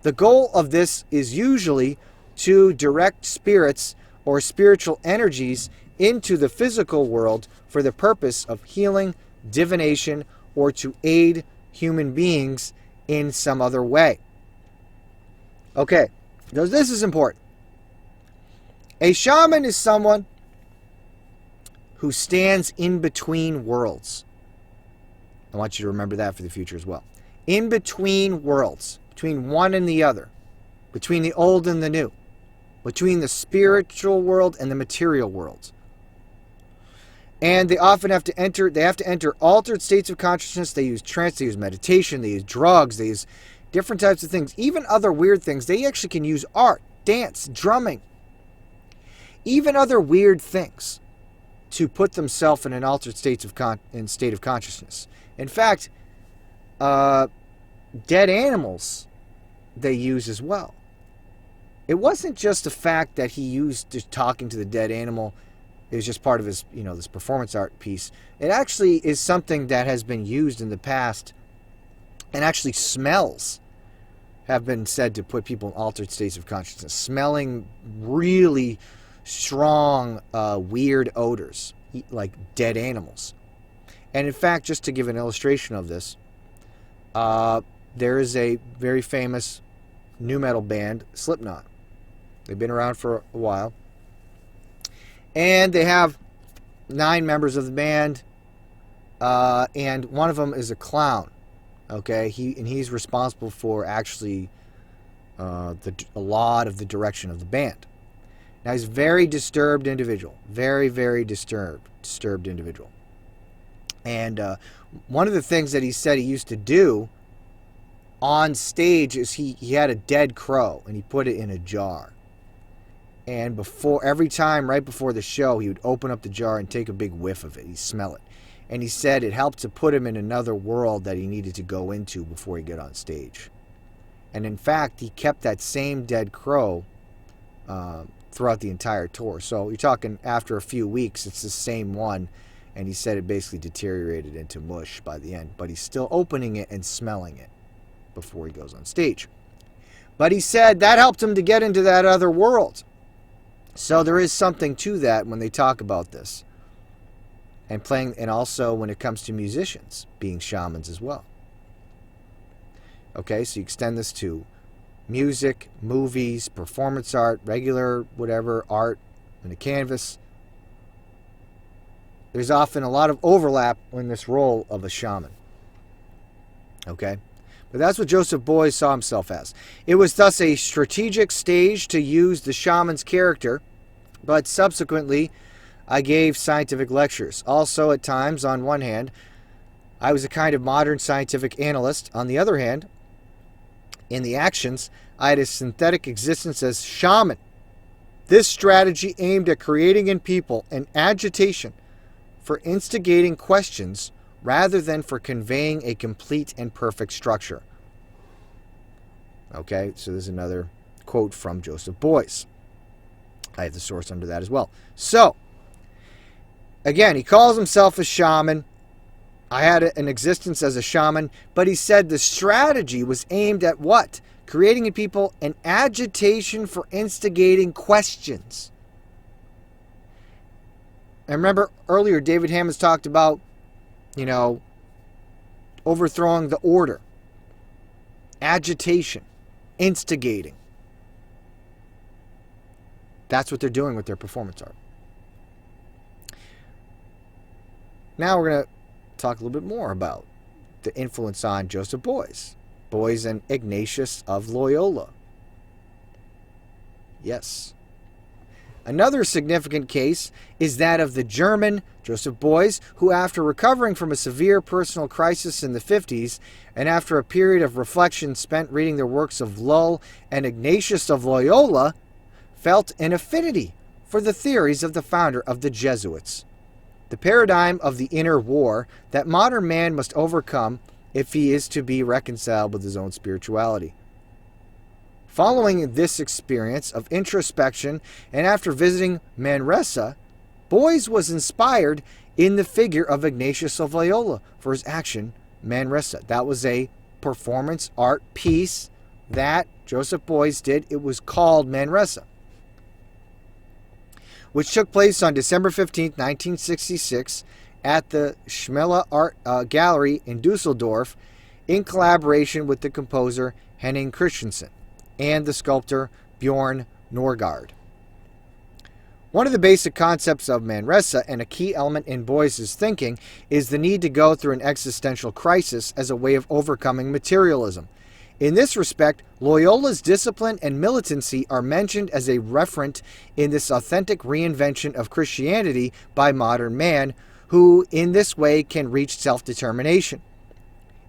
The goal of this is usually to direct spirits or spiritual energies into the physical world for the purpose of healing, divination, or to aid human beings in some other way. Okay, this is important. A shaman is someone who stands in between worlds. I want you to remember that for the future as well. In between worlds, between one and the other, between the old and the new, between the spiritual world and the material world. And they often have to enter altered states of consciousness. They use trance, they use meditation, they use drugs, they use different types of things, even other weird things. They actually can use art, dance, drumming. even other weird things, to put themselves in an altered state of consciousness. In fact, dead animals they use as well. It wasn't just the fact that he used just talking to the dead animal. It was just part of his, this performance art piece. It actually is something that has been used in the past, and actually smells have been said to put people in altered states of consciousness. Smelling really strong, weird odors, like dead animals. And in fact, just to give an illustration of this, there is a very famous nu metal band, Slipknot. They've been around for a while. And they have 9 members of the band, and one of them is a clown. Okay, he's responsible for actually a lot of the direction of the band. Now, he's a very disturbed individual. Very, very disturbed individual. And one of the things that he said he used to do on stage is he had a dead crow, and he put it in a jar. And every time, right before the show, he would open up the jar and take a big whiff of it. He'd smell it. And he said it helped to put him in another world that he needed to go into before he got on stage. And in fact, he kept that same dead crow throughout the entire tour. So you're talking after a few weeks, it's the same one. And he said it basically deteriorated into mush by the end. But he's still opening it and smelling it before he goes on stage. But he said that helped him to get into that other world. So there is something to that when they talk about this. And playing, and also when it comes to musicians being shamans as well. Okay, so you extend this to music, movies, performance art, regular whatever art in a canvas. There's often a lot of overlap in this role of a shaman. Okay? But that's what Joseph Beuys saw himself as. It was thus a strategic stage to use the shaman's character, but subsequently I gave scientific lectures. Also, at times, on one hand, I was a kind of modern scientific analyst. On the other hand, in the actions, I had a synthetic existence as shaman. This strategy aimed at creating in people an agitation for instigating questions rather than for conveying a complete and perfect structure. Okay, so there's another quote from Joseph Beuys. I have the source under that as well. So, again, he calls himself a shaman. I had an existence as a shaman, but he said the strategy was aimed at what? Creating in people an agitation for instigating questions. And remember earlier, David Hammons talked about, overthrowing the order, agitation, instigating. That's what they're doing with their performance art. Now we're going to talk a little bit more about the influence on Joseph Beuys. Beuys and Ignatius of Loyola. Yes. Another significant case is that of the German Joseph Beuys, who after recovering from a severe personal crisis in the 50s, and after a period of reflection spent reading the works of Lull and Ignatius of Loyola, felt an affinity for the theories of the founder of the Jesuits. The paradigm of the inner war that modern man must overcome if he is to be reconciled with his own spirituality. Following this experience of introspection and after visiting Manresa, Beuys was inspired in the figure of Ignatius of Loyola for his action, Manresa. That was a performance art piece that Joseph Beuys did. It was called Manresa, which took place on December 15, 1966, at the Schmele Art Gallery in Dusseldorf, in collaboration with the composer Henning Christensen and the sculptor Bjorn Norgard. One of the basic concepts of Manresa and a key element in Beuys' thinking is the need to go through an existential crisis as a way of overcoming materialism. In this respect, Loyola's discipline and militancy are mentioned as a referent in this authentic reinvention of Christianity by modern man, who in this way can reach self-determination.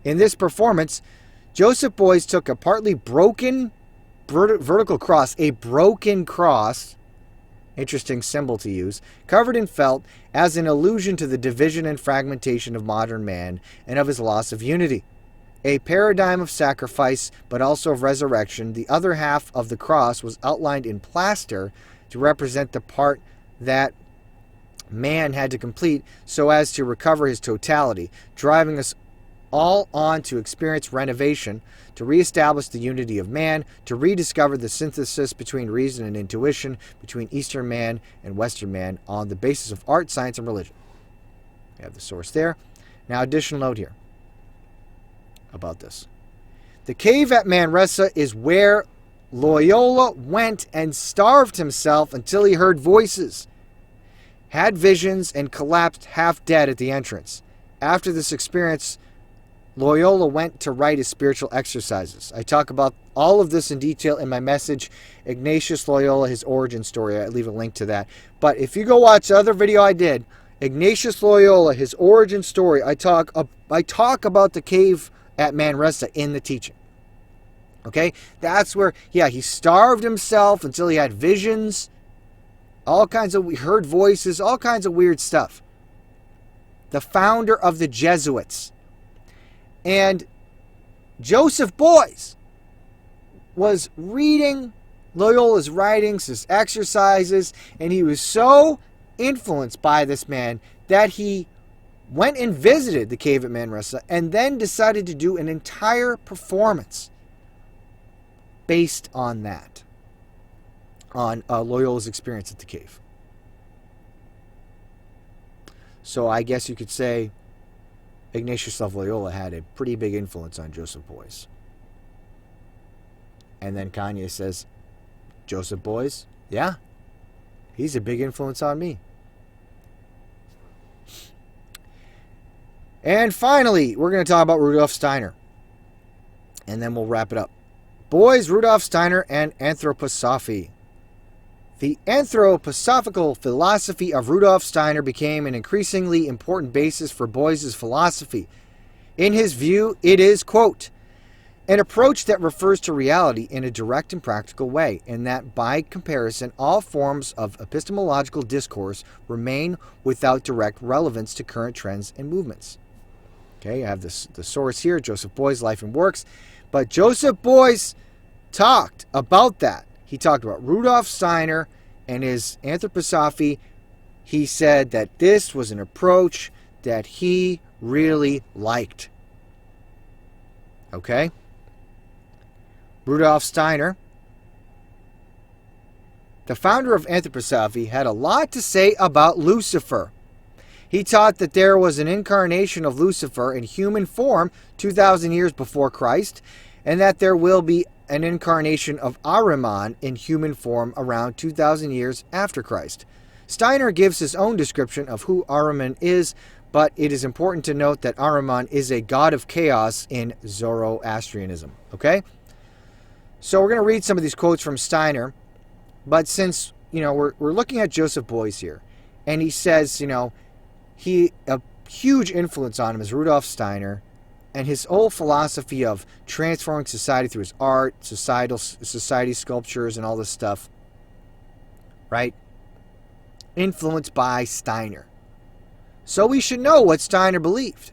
In this performance, Joseph Beuys took a partly broken vertical cross, a broken cross, interesting symbol to use, covered in felt as an allusion to the division and fragmentation of modern man and of his loss of unity. A paradigm of sacrifice, but also of resurrection, the other half of the cross was outlined in plaster to represent the part that man had to complete so as to recover his totality, driving us all on to experience renovation, to reestablish the unity of man, to rediscover the synthesis between reason and intuition, between Eastern man and Western man, on the basis of art, science, and religion. We have the source there. Now, additional note here about this. The cave at Manresa is where Loyola went and starved himself until he heard voices, had visions, and collapsed half dead at the entrance. After this experience, Loyola went to write his spiritual exercises. I talk about all of this in detail in my message, Ignatius Loyola, his origin story. I leave a link to that. But if you go watch the other video I did, Ignatius Loyola, his origin story, I talk about the cave at Manresa in the teaching. Okay? That's where, he starved himself until he had visions, we heard voices, all kinds of weird stuff. The founder of the Jesuits. And Joseph Beuys was reading Loyola's writings, his exercises, and he was so influenced by this man that he went and visited the cave at Manresa and then decided to do an entire performance based on that, on Loyola's experience at the cave. So I guess you could say Ignatius of Loyola had a pretty big influence on Joseph Beuys. And then Kanye says, Joseph Beuys? Yeah, he's a big influence on me. And finally, we're going to talk about Rudolf Steiner. And then we'll wrap it up. Beuys, Rudolf Steiner, and Anthroposophy. The anthroposophical philosophy of Rudolf Steiner became an increasingly important basis for Beuys' philosophy. In his view, it is, quote, an approach that refers to reality in a direct and practical way, and that, by comparison, all forms of epistemological discourse remain without direct relevance to current trends and movements. Okay, I have the source here, Joseph Beuys' Life and Works. But Joseph Beuys talked about that. He talked about Rudolf Steiner and his anthroposophy. He said that this was an approach that he really liked. Okay? Rudolf Steiner, the founder of anthroposophy, had a lot to say about Lucifer. He taught that there was an incarnation of Lucifer in human form 2,000 years before Christ, and that there will be an incarnation of Ahriman in human form around 2,000 years after Christ. Steiner gives his own description of who Ahriman is, but it is important to note that Ahriman is a god of chaos in Zoroastrianism. Okay? So we're going to read some of these quotes from Steiner, but since, we're looking at Joseph Beuys here, and he says, a huge influence on him is Rudolf Steiner, and his whole philosophy of transforming society through his art, society sculptures, and all this stuff, right? Influenced by Steiner. So we should know what Steiner believed.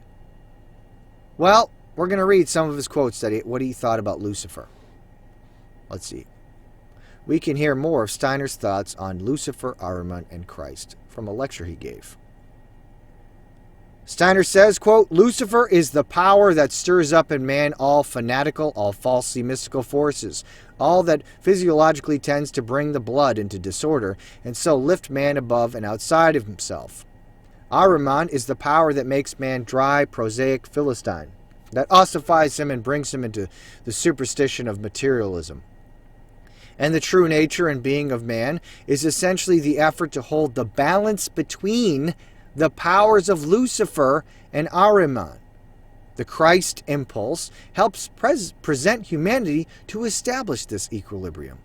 Well, we're going to read some of his quotes, what he thought about Lucifer. Let's see. We can hear more of Steiner's thoughts on Lucifer, Ahriman, and Christ from a lecture he gave. Steiner says, quote, Lucifer is the power that stirs up in man all fanatical, all falsely mystical forces, all that physiologically tends to bring the blood into disorder, and so lift man above and outside of himself. Ahriman is the power that makes man dry, prosaic Philistine, that ossifies him and brings him into the superstition of materialism. And the true nature and being of man is essentially the effort to hold the balance between the powers of Lucifer and Ahriman. The Christ impulse helps present humanity to establish this equilibrium.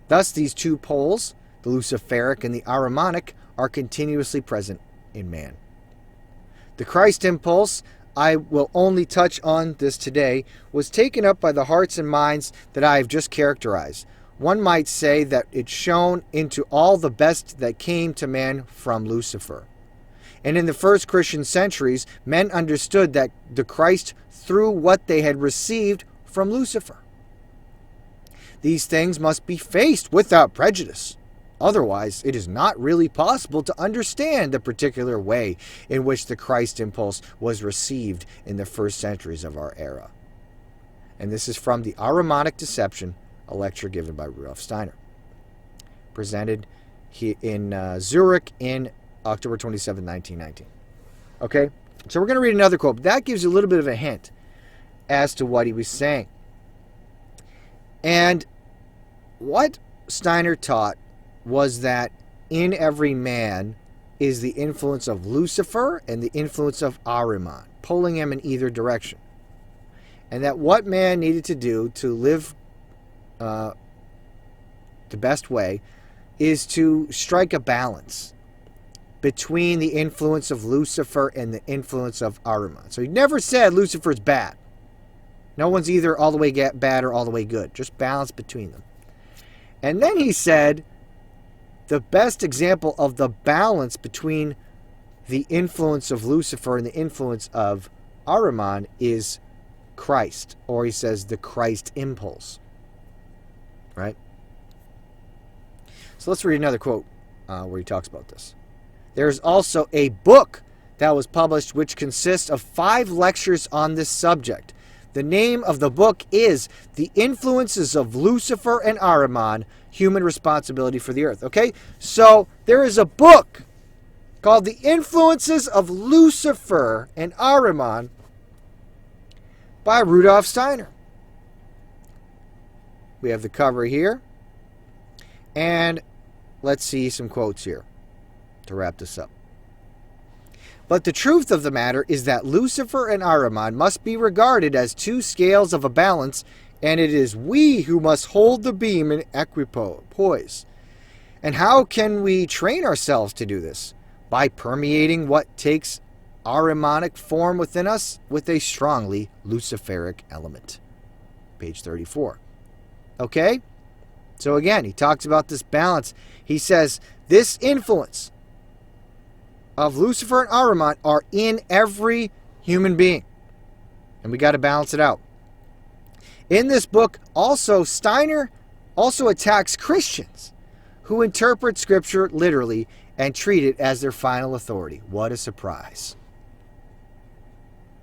Thus, these two poles, the Luciferic and the Ahrimanic, are continuously present in man. The Christ impulse, I will only touch on this today, was taken up by the hearts and minds that I have just characterized, one might say that it shone into all the best that came to man from Lucifer. And in the first Christian centuries, men understood that the Christ through what they had received from Lucifer. These things must be faced without prejudice. Otherwise, it is not really possible to understand the particular way in which the Christ impulse was received in the first centuries of our era. And this is from the Ahrimanic Deception, a lecture given by Rudolf Steiner, presented in Zurich in October 27, 1919. Okay, so we're going to read another quote. That gives you a little bit of a hint as to what he was saying. And what Steiner taught was that in every man is the influence of Lucifer and the influence of Ahriman, pulling him in either direction. And that what man needed to do to live the best way is to strike a balance between the influence of Lucifer and the influence of Ahriman. So he never said Lucifer's bad. No one's either all the way bad or all the way good. Just balance between them. And then he said the best example of the balance between the influence of Lucifer and the influence of Ahriman is Christ, or he says the Christ impulse. Right? So let's read another quote where he talks about this. There's also a book that was published which consists of 5 lectures on this subject. The name of the book is The Influences of Lucifer and Ahriman, Human Responsibility for the Earth. Okay? So there is a book called The Influences of Lucifer and Ahriman by Rudolf Steiner. We have the cover here. And let's see some quotes here to wrap this up. But the truth of the matter is that Lucifer and Ahriman must be regarded as 2 scales of a balance, and it is we who must hold the beam in equipoise. And how can we train ourselves to do this? By permeating what takes Ahrimanic form within us with a strongly Luciferic element. Page 34. Okay? So again, he talks about this balance. He says, this influence of Lucifer and Ahriman are in every human being. And we got to balance it out. In this book, also, Steiner also attacks Christians who interpret Scripture literally and treat it as their final authority. What a surprise.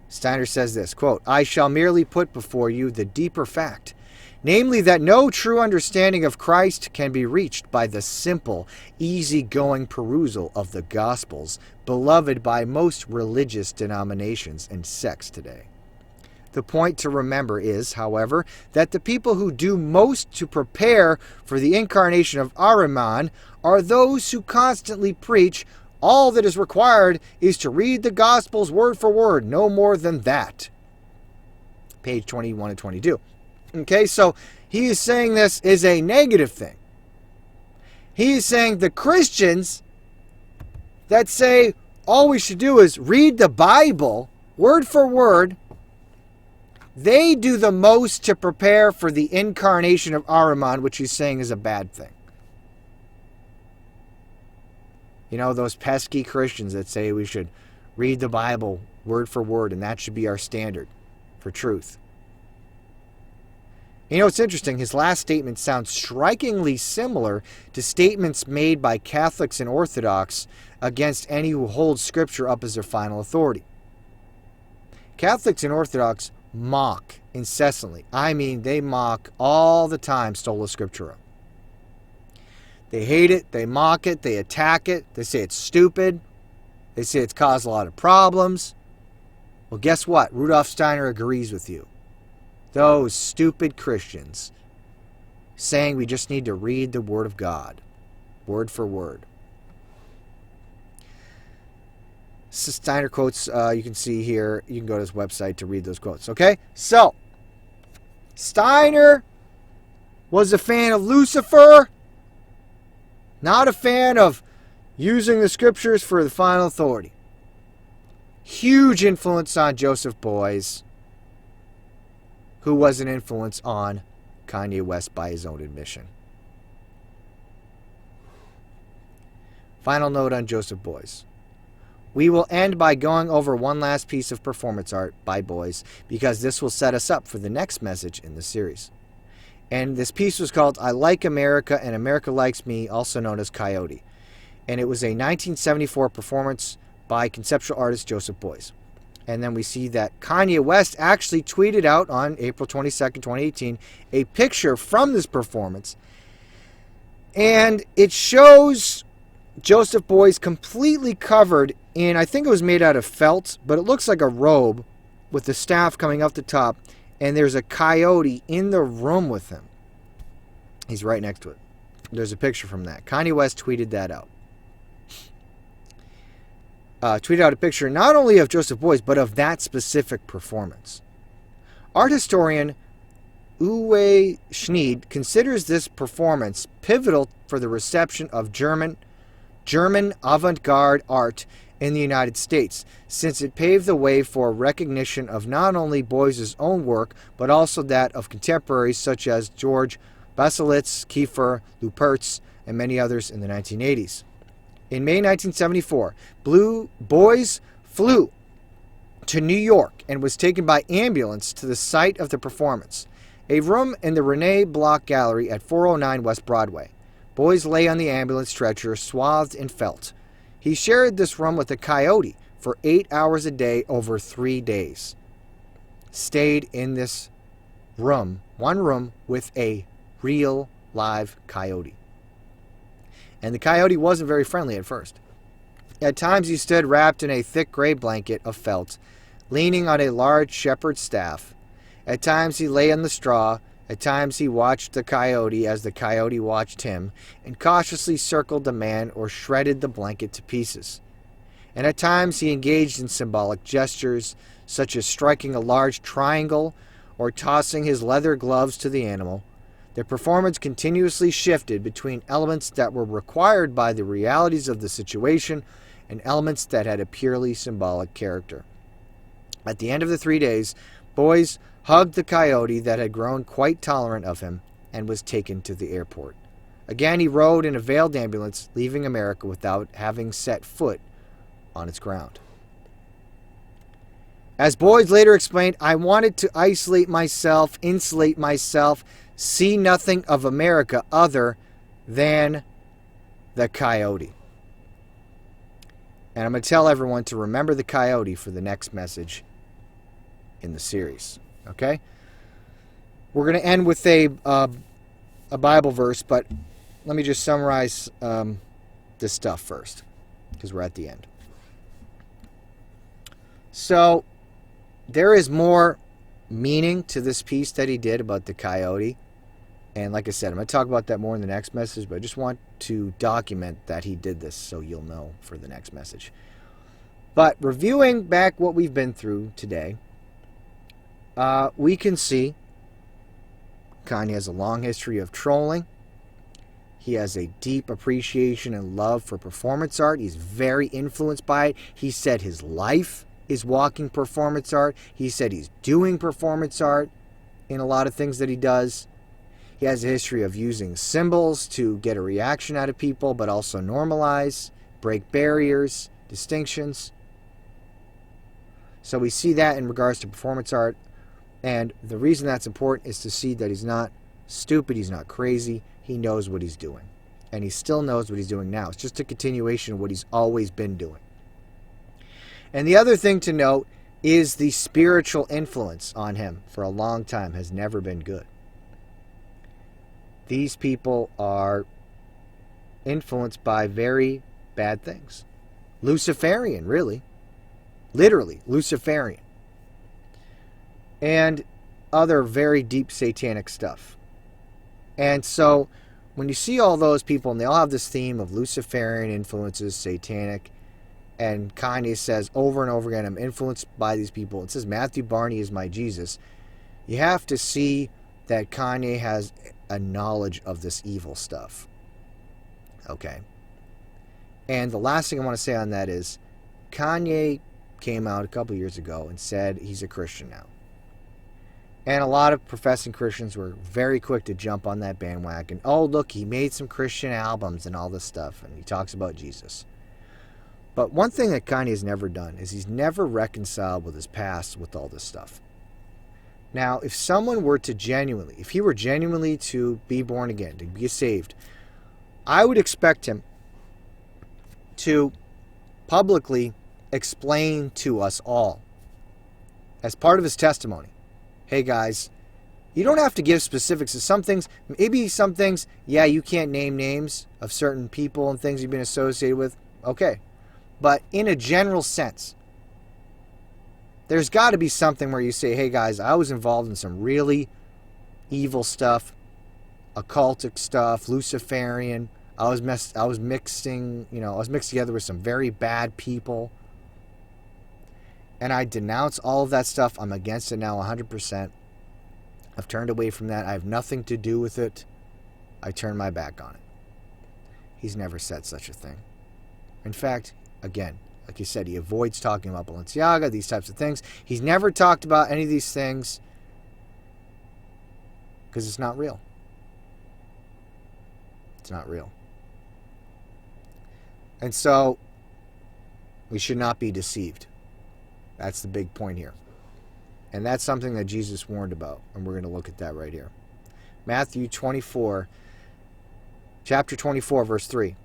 Steiner says this, quote, I shall merely put before you the deeper fact, namely that no true understanding of Christ can be reached by the simple, easy-going perusal of the Gospels, beloved by most religious denominations and sects today. The point to remember is, however, that the people who do most to prepare for the incarnation of Ahriman are those who constantly preach, all that is required is to read the Gospels word for word, no more than that. Page 21 and 22. Okay, so he is saying this is a negative thing. He is saying the Christians that say all we should do is read the Bible word for word, they do the most to prepare for the incarnation of Ahriman, which he's saying is a bad thing. You know, those pesky Christians that say we should read the Bible word for word and that should be our standard for truth. You know, it's interesting. His last statement sounds strikingly similar to statements made by Catholics and Orthodox against any who hold Scripture up as their final authority. Catholics and Orthodox mock incessantly. I mean, they mock all the time Sola Scriptura. They hate it, they mock it, they attack it, they say it's stupid, they say it's caused a lot of problems. Well, guess what? Rudolf Steiner agrees with you. Those stupid Christians saying we just need to read the Word of God, word for word. Steiner quotes you can see here. You can go to his website to read those quotes. Okay? So, Steiner was a fan of Lucifer, not a fan of using the Scriptures for the final authority. Huge influence on Joseph Beuys, who was an influence on Kanye West by his own admission. Final note on Joseph Beuys. We will end by going over one last piece of performance art by Beuys, because this will set us up for the next message in the series. And this piece was called I Like America and America Likes Me, also known as Coyote. And it was a 1974 performance by conceptual artist Joseph Beuys. And then we see that Kanye West actually tweeted out on April 22nd, 2018, a picture from this performance. And it shows Joseph Beuys completely covered in, I think it was made out of felt, but it looks like a robe with the staff coming up the top, and there's a coyote in the room with him. He's right next to it. There's a picture from that. Kanye West tweeted that out. Tweeted out a picture not only of Joseph Beuys, but of that specific performance. Art historian Uwe Schneid considers this performance pivotal for the reception of German avant-garde art in the United States, since it paved the way for recognition of not only Beuys' own work, but also that of contemporaries such as George Baselitz, Kiefer, Lupertz, and many others in the 1980s. In May 1974, Beuys flew to New York and was taken by ambulance to the site of the performance, a room in the Rene Bloch Gallery at 409 West Broadway. Beuys lay on the ambulance stretcher, swathed in felt. He shared this room with a coyote for 8 hours a day over 3 days. Stayed in this room, one room, with a real live coyote. And the coyote wasn't very friendly at first. At times he stood wrapped in a thick gray blanket of felt, leaning on a large shepherd's staff. At times he lay on the straw. At times he watched the coyote as the coyote watched him, and cautiously circled the man or shredded the blanket to pieces. And at times he engaged in symbolic gestures, such as striking a large triangle or tossing his leather gloves to the animal. The performance continuously shifted between elements that were required by the realities of the situation and elements that had a purely symbolic character. At the end of the 3 days, Beuys hugged the coyote that had grown quite tolerant of him and was taken to the airport. Again, he rode in a veiled ambulance, leaving America without having set foot on its ground. As Beuys later explained, I wanted to isolate myself, insulate myself, see nothing of America other than the coyote. And I'm going to tell everyone to remember the coyote for the next message in the series. Okay? We're going to end with a Bible verse, but let me just summarize this stuff first, because we're at the end. So, there is more meaning to this piece that he did about the coyote. And like I said, I'm going to talk about that more in the next message, but I just want to document that he did this so you'll know for the next message. But reviewing back what we've been through today, we can see Kanye has a long history of trolling. He has a deep appreciation and love for performance art. He's very influenced by it. He said his life is walking performance art. He said he's doing performance art in a lot of things that he does. He has a history of using symbols to get a reaction out of people, but also normalize, break barriers, distinctions. So we see that in regards to performance art. And the reason that's important is to see that he's not stupid, he's not crazy, he knows what he's doing. And he still knows what he's doing now. It's just a continuation of what he's always been doing. And the other thing to note is the spiritual influence on him for a long time has never been good. These people are influenced by very bad things. Luciferian, really. Literally, Luciferian. And other very deep satanic stuff. And so, when you see all those people, and they all have this theme of Luciferian influences, satanic, and Kanye says over and over again, I'm influenced by these people. It says Matthew Barney is my Jesus. You have to see that Kanye has a knowledge of this evil stuff. Okay. And the last thing I want to say on that is, Kanye came out a couple years ago and said he's a Christian now. And a lot of professing Christians were very quick to jump on that bandwagon. Oh, look, he made some Christian albums and all this stuff, and he talks about Jesus. But one thing that Kanye has never done is he's never reconciled with his past with all this stuff. Now, if someone were to genuinely, if he were genuinely to be born again, to be saved, I would expect him to publicly explain to us all, as part of his testimony, hey guys, you don't have to give specifics of some things. Maybe some things, yeah, you can't name names of certain people and things you've been associated with. Okay. But in a general sense, there's got to be something where you say, hey guys, I was involved in some really evil stuff, occultic stuff, Luciferian. I was mixed together with some very bad people. And I denounce all of that stuff. I'm against it now 100%. I've turned away from that. I have nothing to do with it. I turn my back on it. He's never said such a thing. In fact, again, like you said, he avoids talking about Balenciaga, these types of things. He's never talked about any of these things because it's not real. It's not real. And so, we should not be deceived. That's the big point here. And that's something that Jesus warned about. And we're going to look at that right here. Matthew 24, chapter 24, verse 3.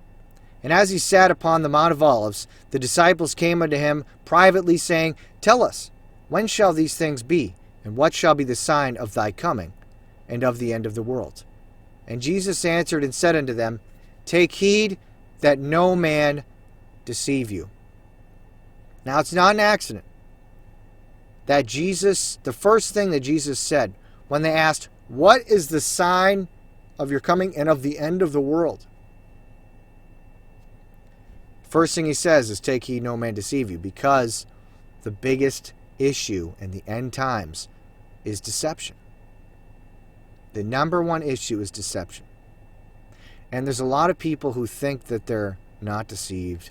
And as he sat upon the Mount of Olives, the disciples came unto him privately, saying, Tell us, when shall these things be? And what shall be the sign of thy coming, and of the end of the world? And Jesus answered and said unto them, Take heed that no man deceive you. Now, it's not an accident that Jesus, the first thing that Jesus said when they asked, what is the sign of your coming and of the end of the world? First thing he says is, take heed no man deceive you, because the biggest issue in the end times is deception. The number one issue is deception. And there's a lot of people who think that they're not deceived.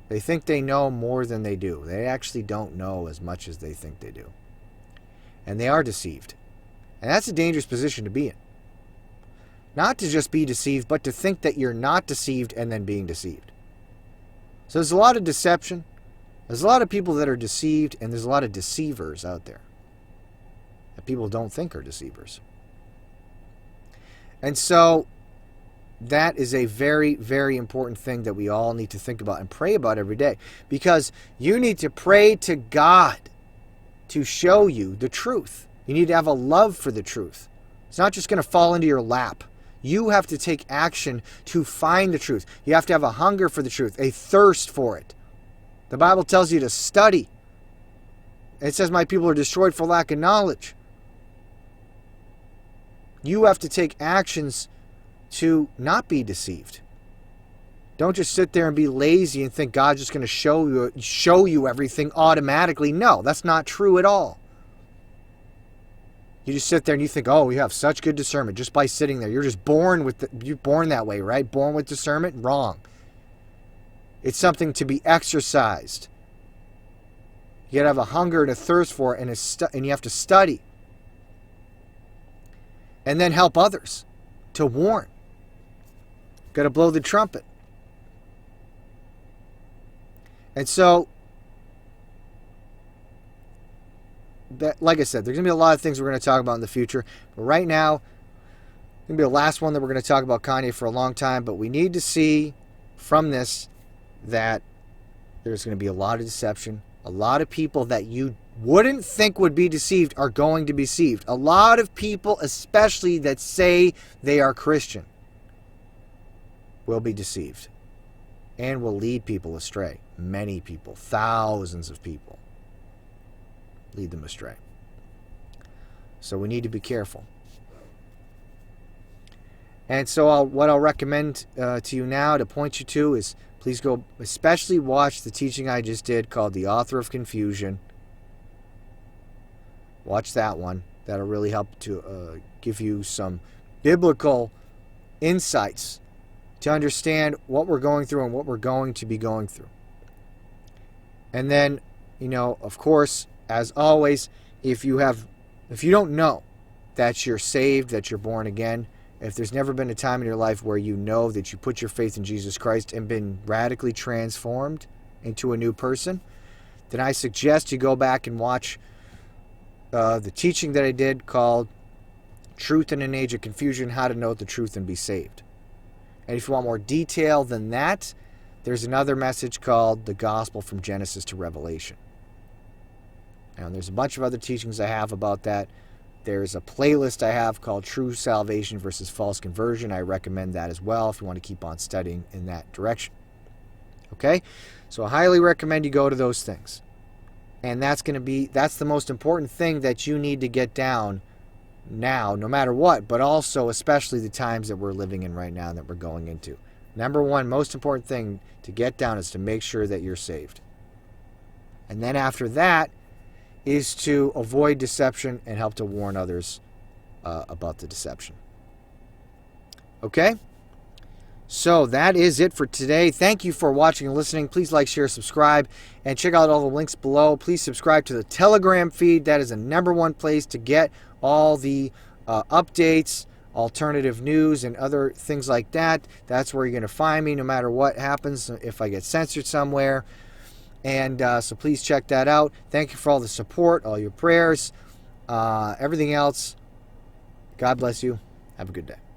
They think they know more than they do. They actually don't know as much as they think they do. And they are deceived. And that's a dangerous position to be in. Not to just be deceived, but to think that you're not deceived and then being deceived. So there's a lot of deception. There's a lot of people that are deceived, and there's a lot of deceivers out there that people don't think are deceivers. And so that is a very, very important thing that we all need to think about and pray about every day. Because you need to pray to God to show you the truth. You need to have a love for the truth. It's not just going to fall into your lap. You have to take action to find the truth. You have to have a hunger for the truth, a thirst for it. The Bible tells you to study. It says, my people are destroyed for lack of knowledge. You have to take actions to not be deceived. Don't just sit there and be lazy and think God's just going to show you everything automatically. No, that's not true at all. You just sit there and you think, oh, you have such good discernment just by sitting there. You're just you're born that way, right? Born with discernment? Wrong. It's something to be exercised. You got to have a hunger and a thirst for it, and you have to study. And then help others to warn. Got to blow the trumpet. And so, like I said, there's going to be a lot of things we're going to talk about in the future. But right now, it's going to be the last one that we're going to talk about Kanye for a long time. But we need to see from this that there's going to be a lot of deception. A lot of people that you wouldn't think would be deceived are going to be deceived. A lot of people, especially that say they are Christian, will be deceived and will lead people astray. Many people, thousands of people, lead them astray. So we need to be careful. And so what I'll recommend to you now to point you to is please go especially watch the teaching I just did called The Author of Confusion. Watch that one. That'll really help to give you some biblical insights to understand what we're going through and what we're going to be going through. And then, of course, as always, if you have If you don't know that you're saved, that you're born again, if there's never been a time in your life where you know that you put your faith in Jesus Christ and been radically transformed into a new person, then I suggest you go back and watch the teaching that I did called Truth in an Age of Confusion, How to Know the Truth and Be Saved. And if you want more detail than that, there's another message called The Gospel from Genesis to Revelation. And there's a bunch of other teachings I have about that. There's a playlist I have called True Salvation versus False Conversion. I recommend that as well if you want to keep on studying in that direction. Okay? So I highly recommend you go to those things. And that's the most important thing that you need to get down now, no matter what, but also especially the times that we're living in right now that we're going into. Number one, most important thing to get down is to make sure that you're saved. And then after that is to avoid deception and help to warn others about the deception. Okay? So that is it for today. Thank you for watching and listening. Please like, share, subscribe, and check out all the links below. Please subscribe to the Telegram feed. That is the number one place to get all the updates, alternative news, and other things like that. That's where you're going to find me no matter what happens, if I get censored somewhere. And so please check that out. Thank you for all the support, all your prayers, everything else. God bless you. Have a good day.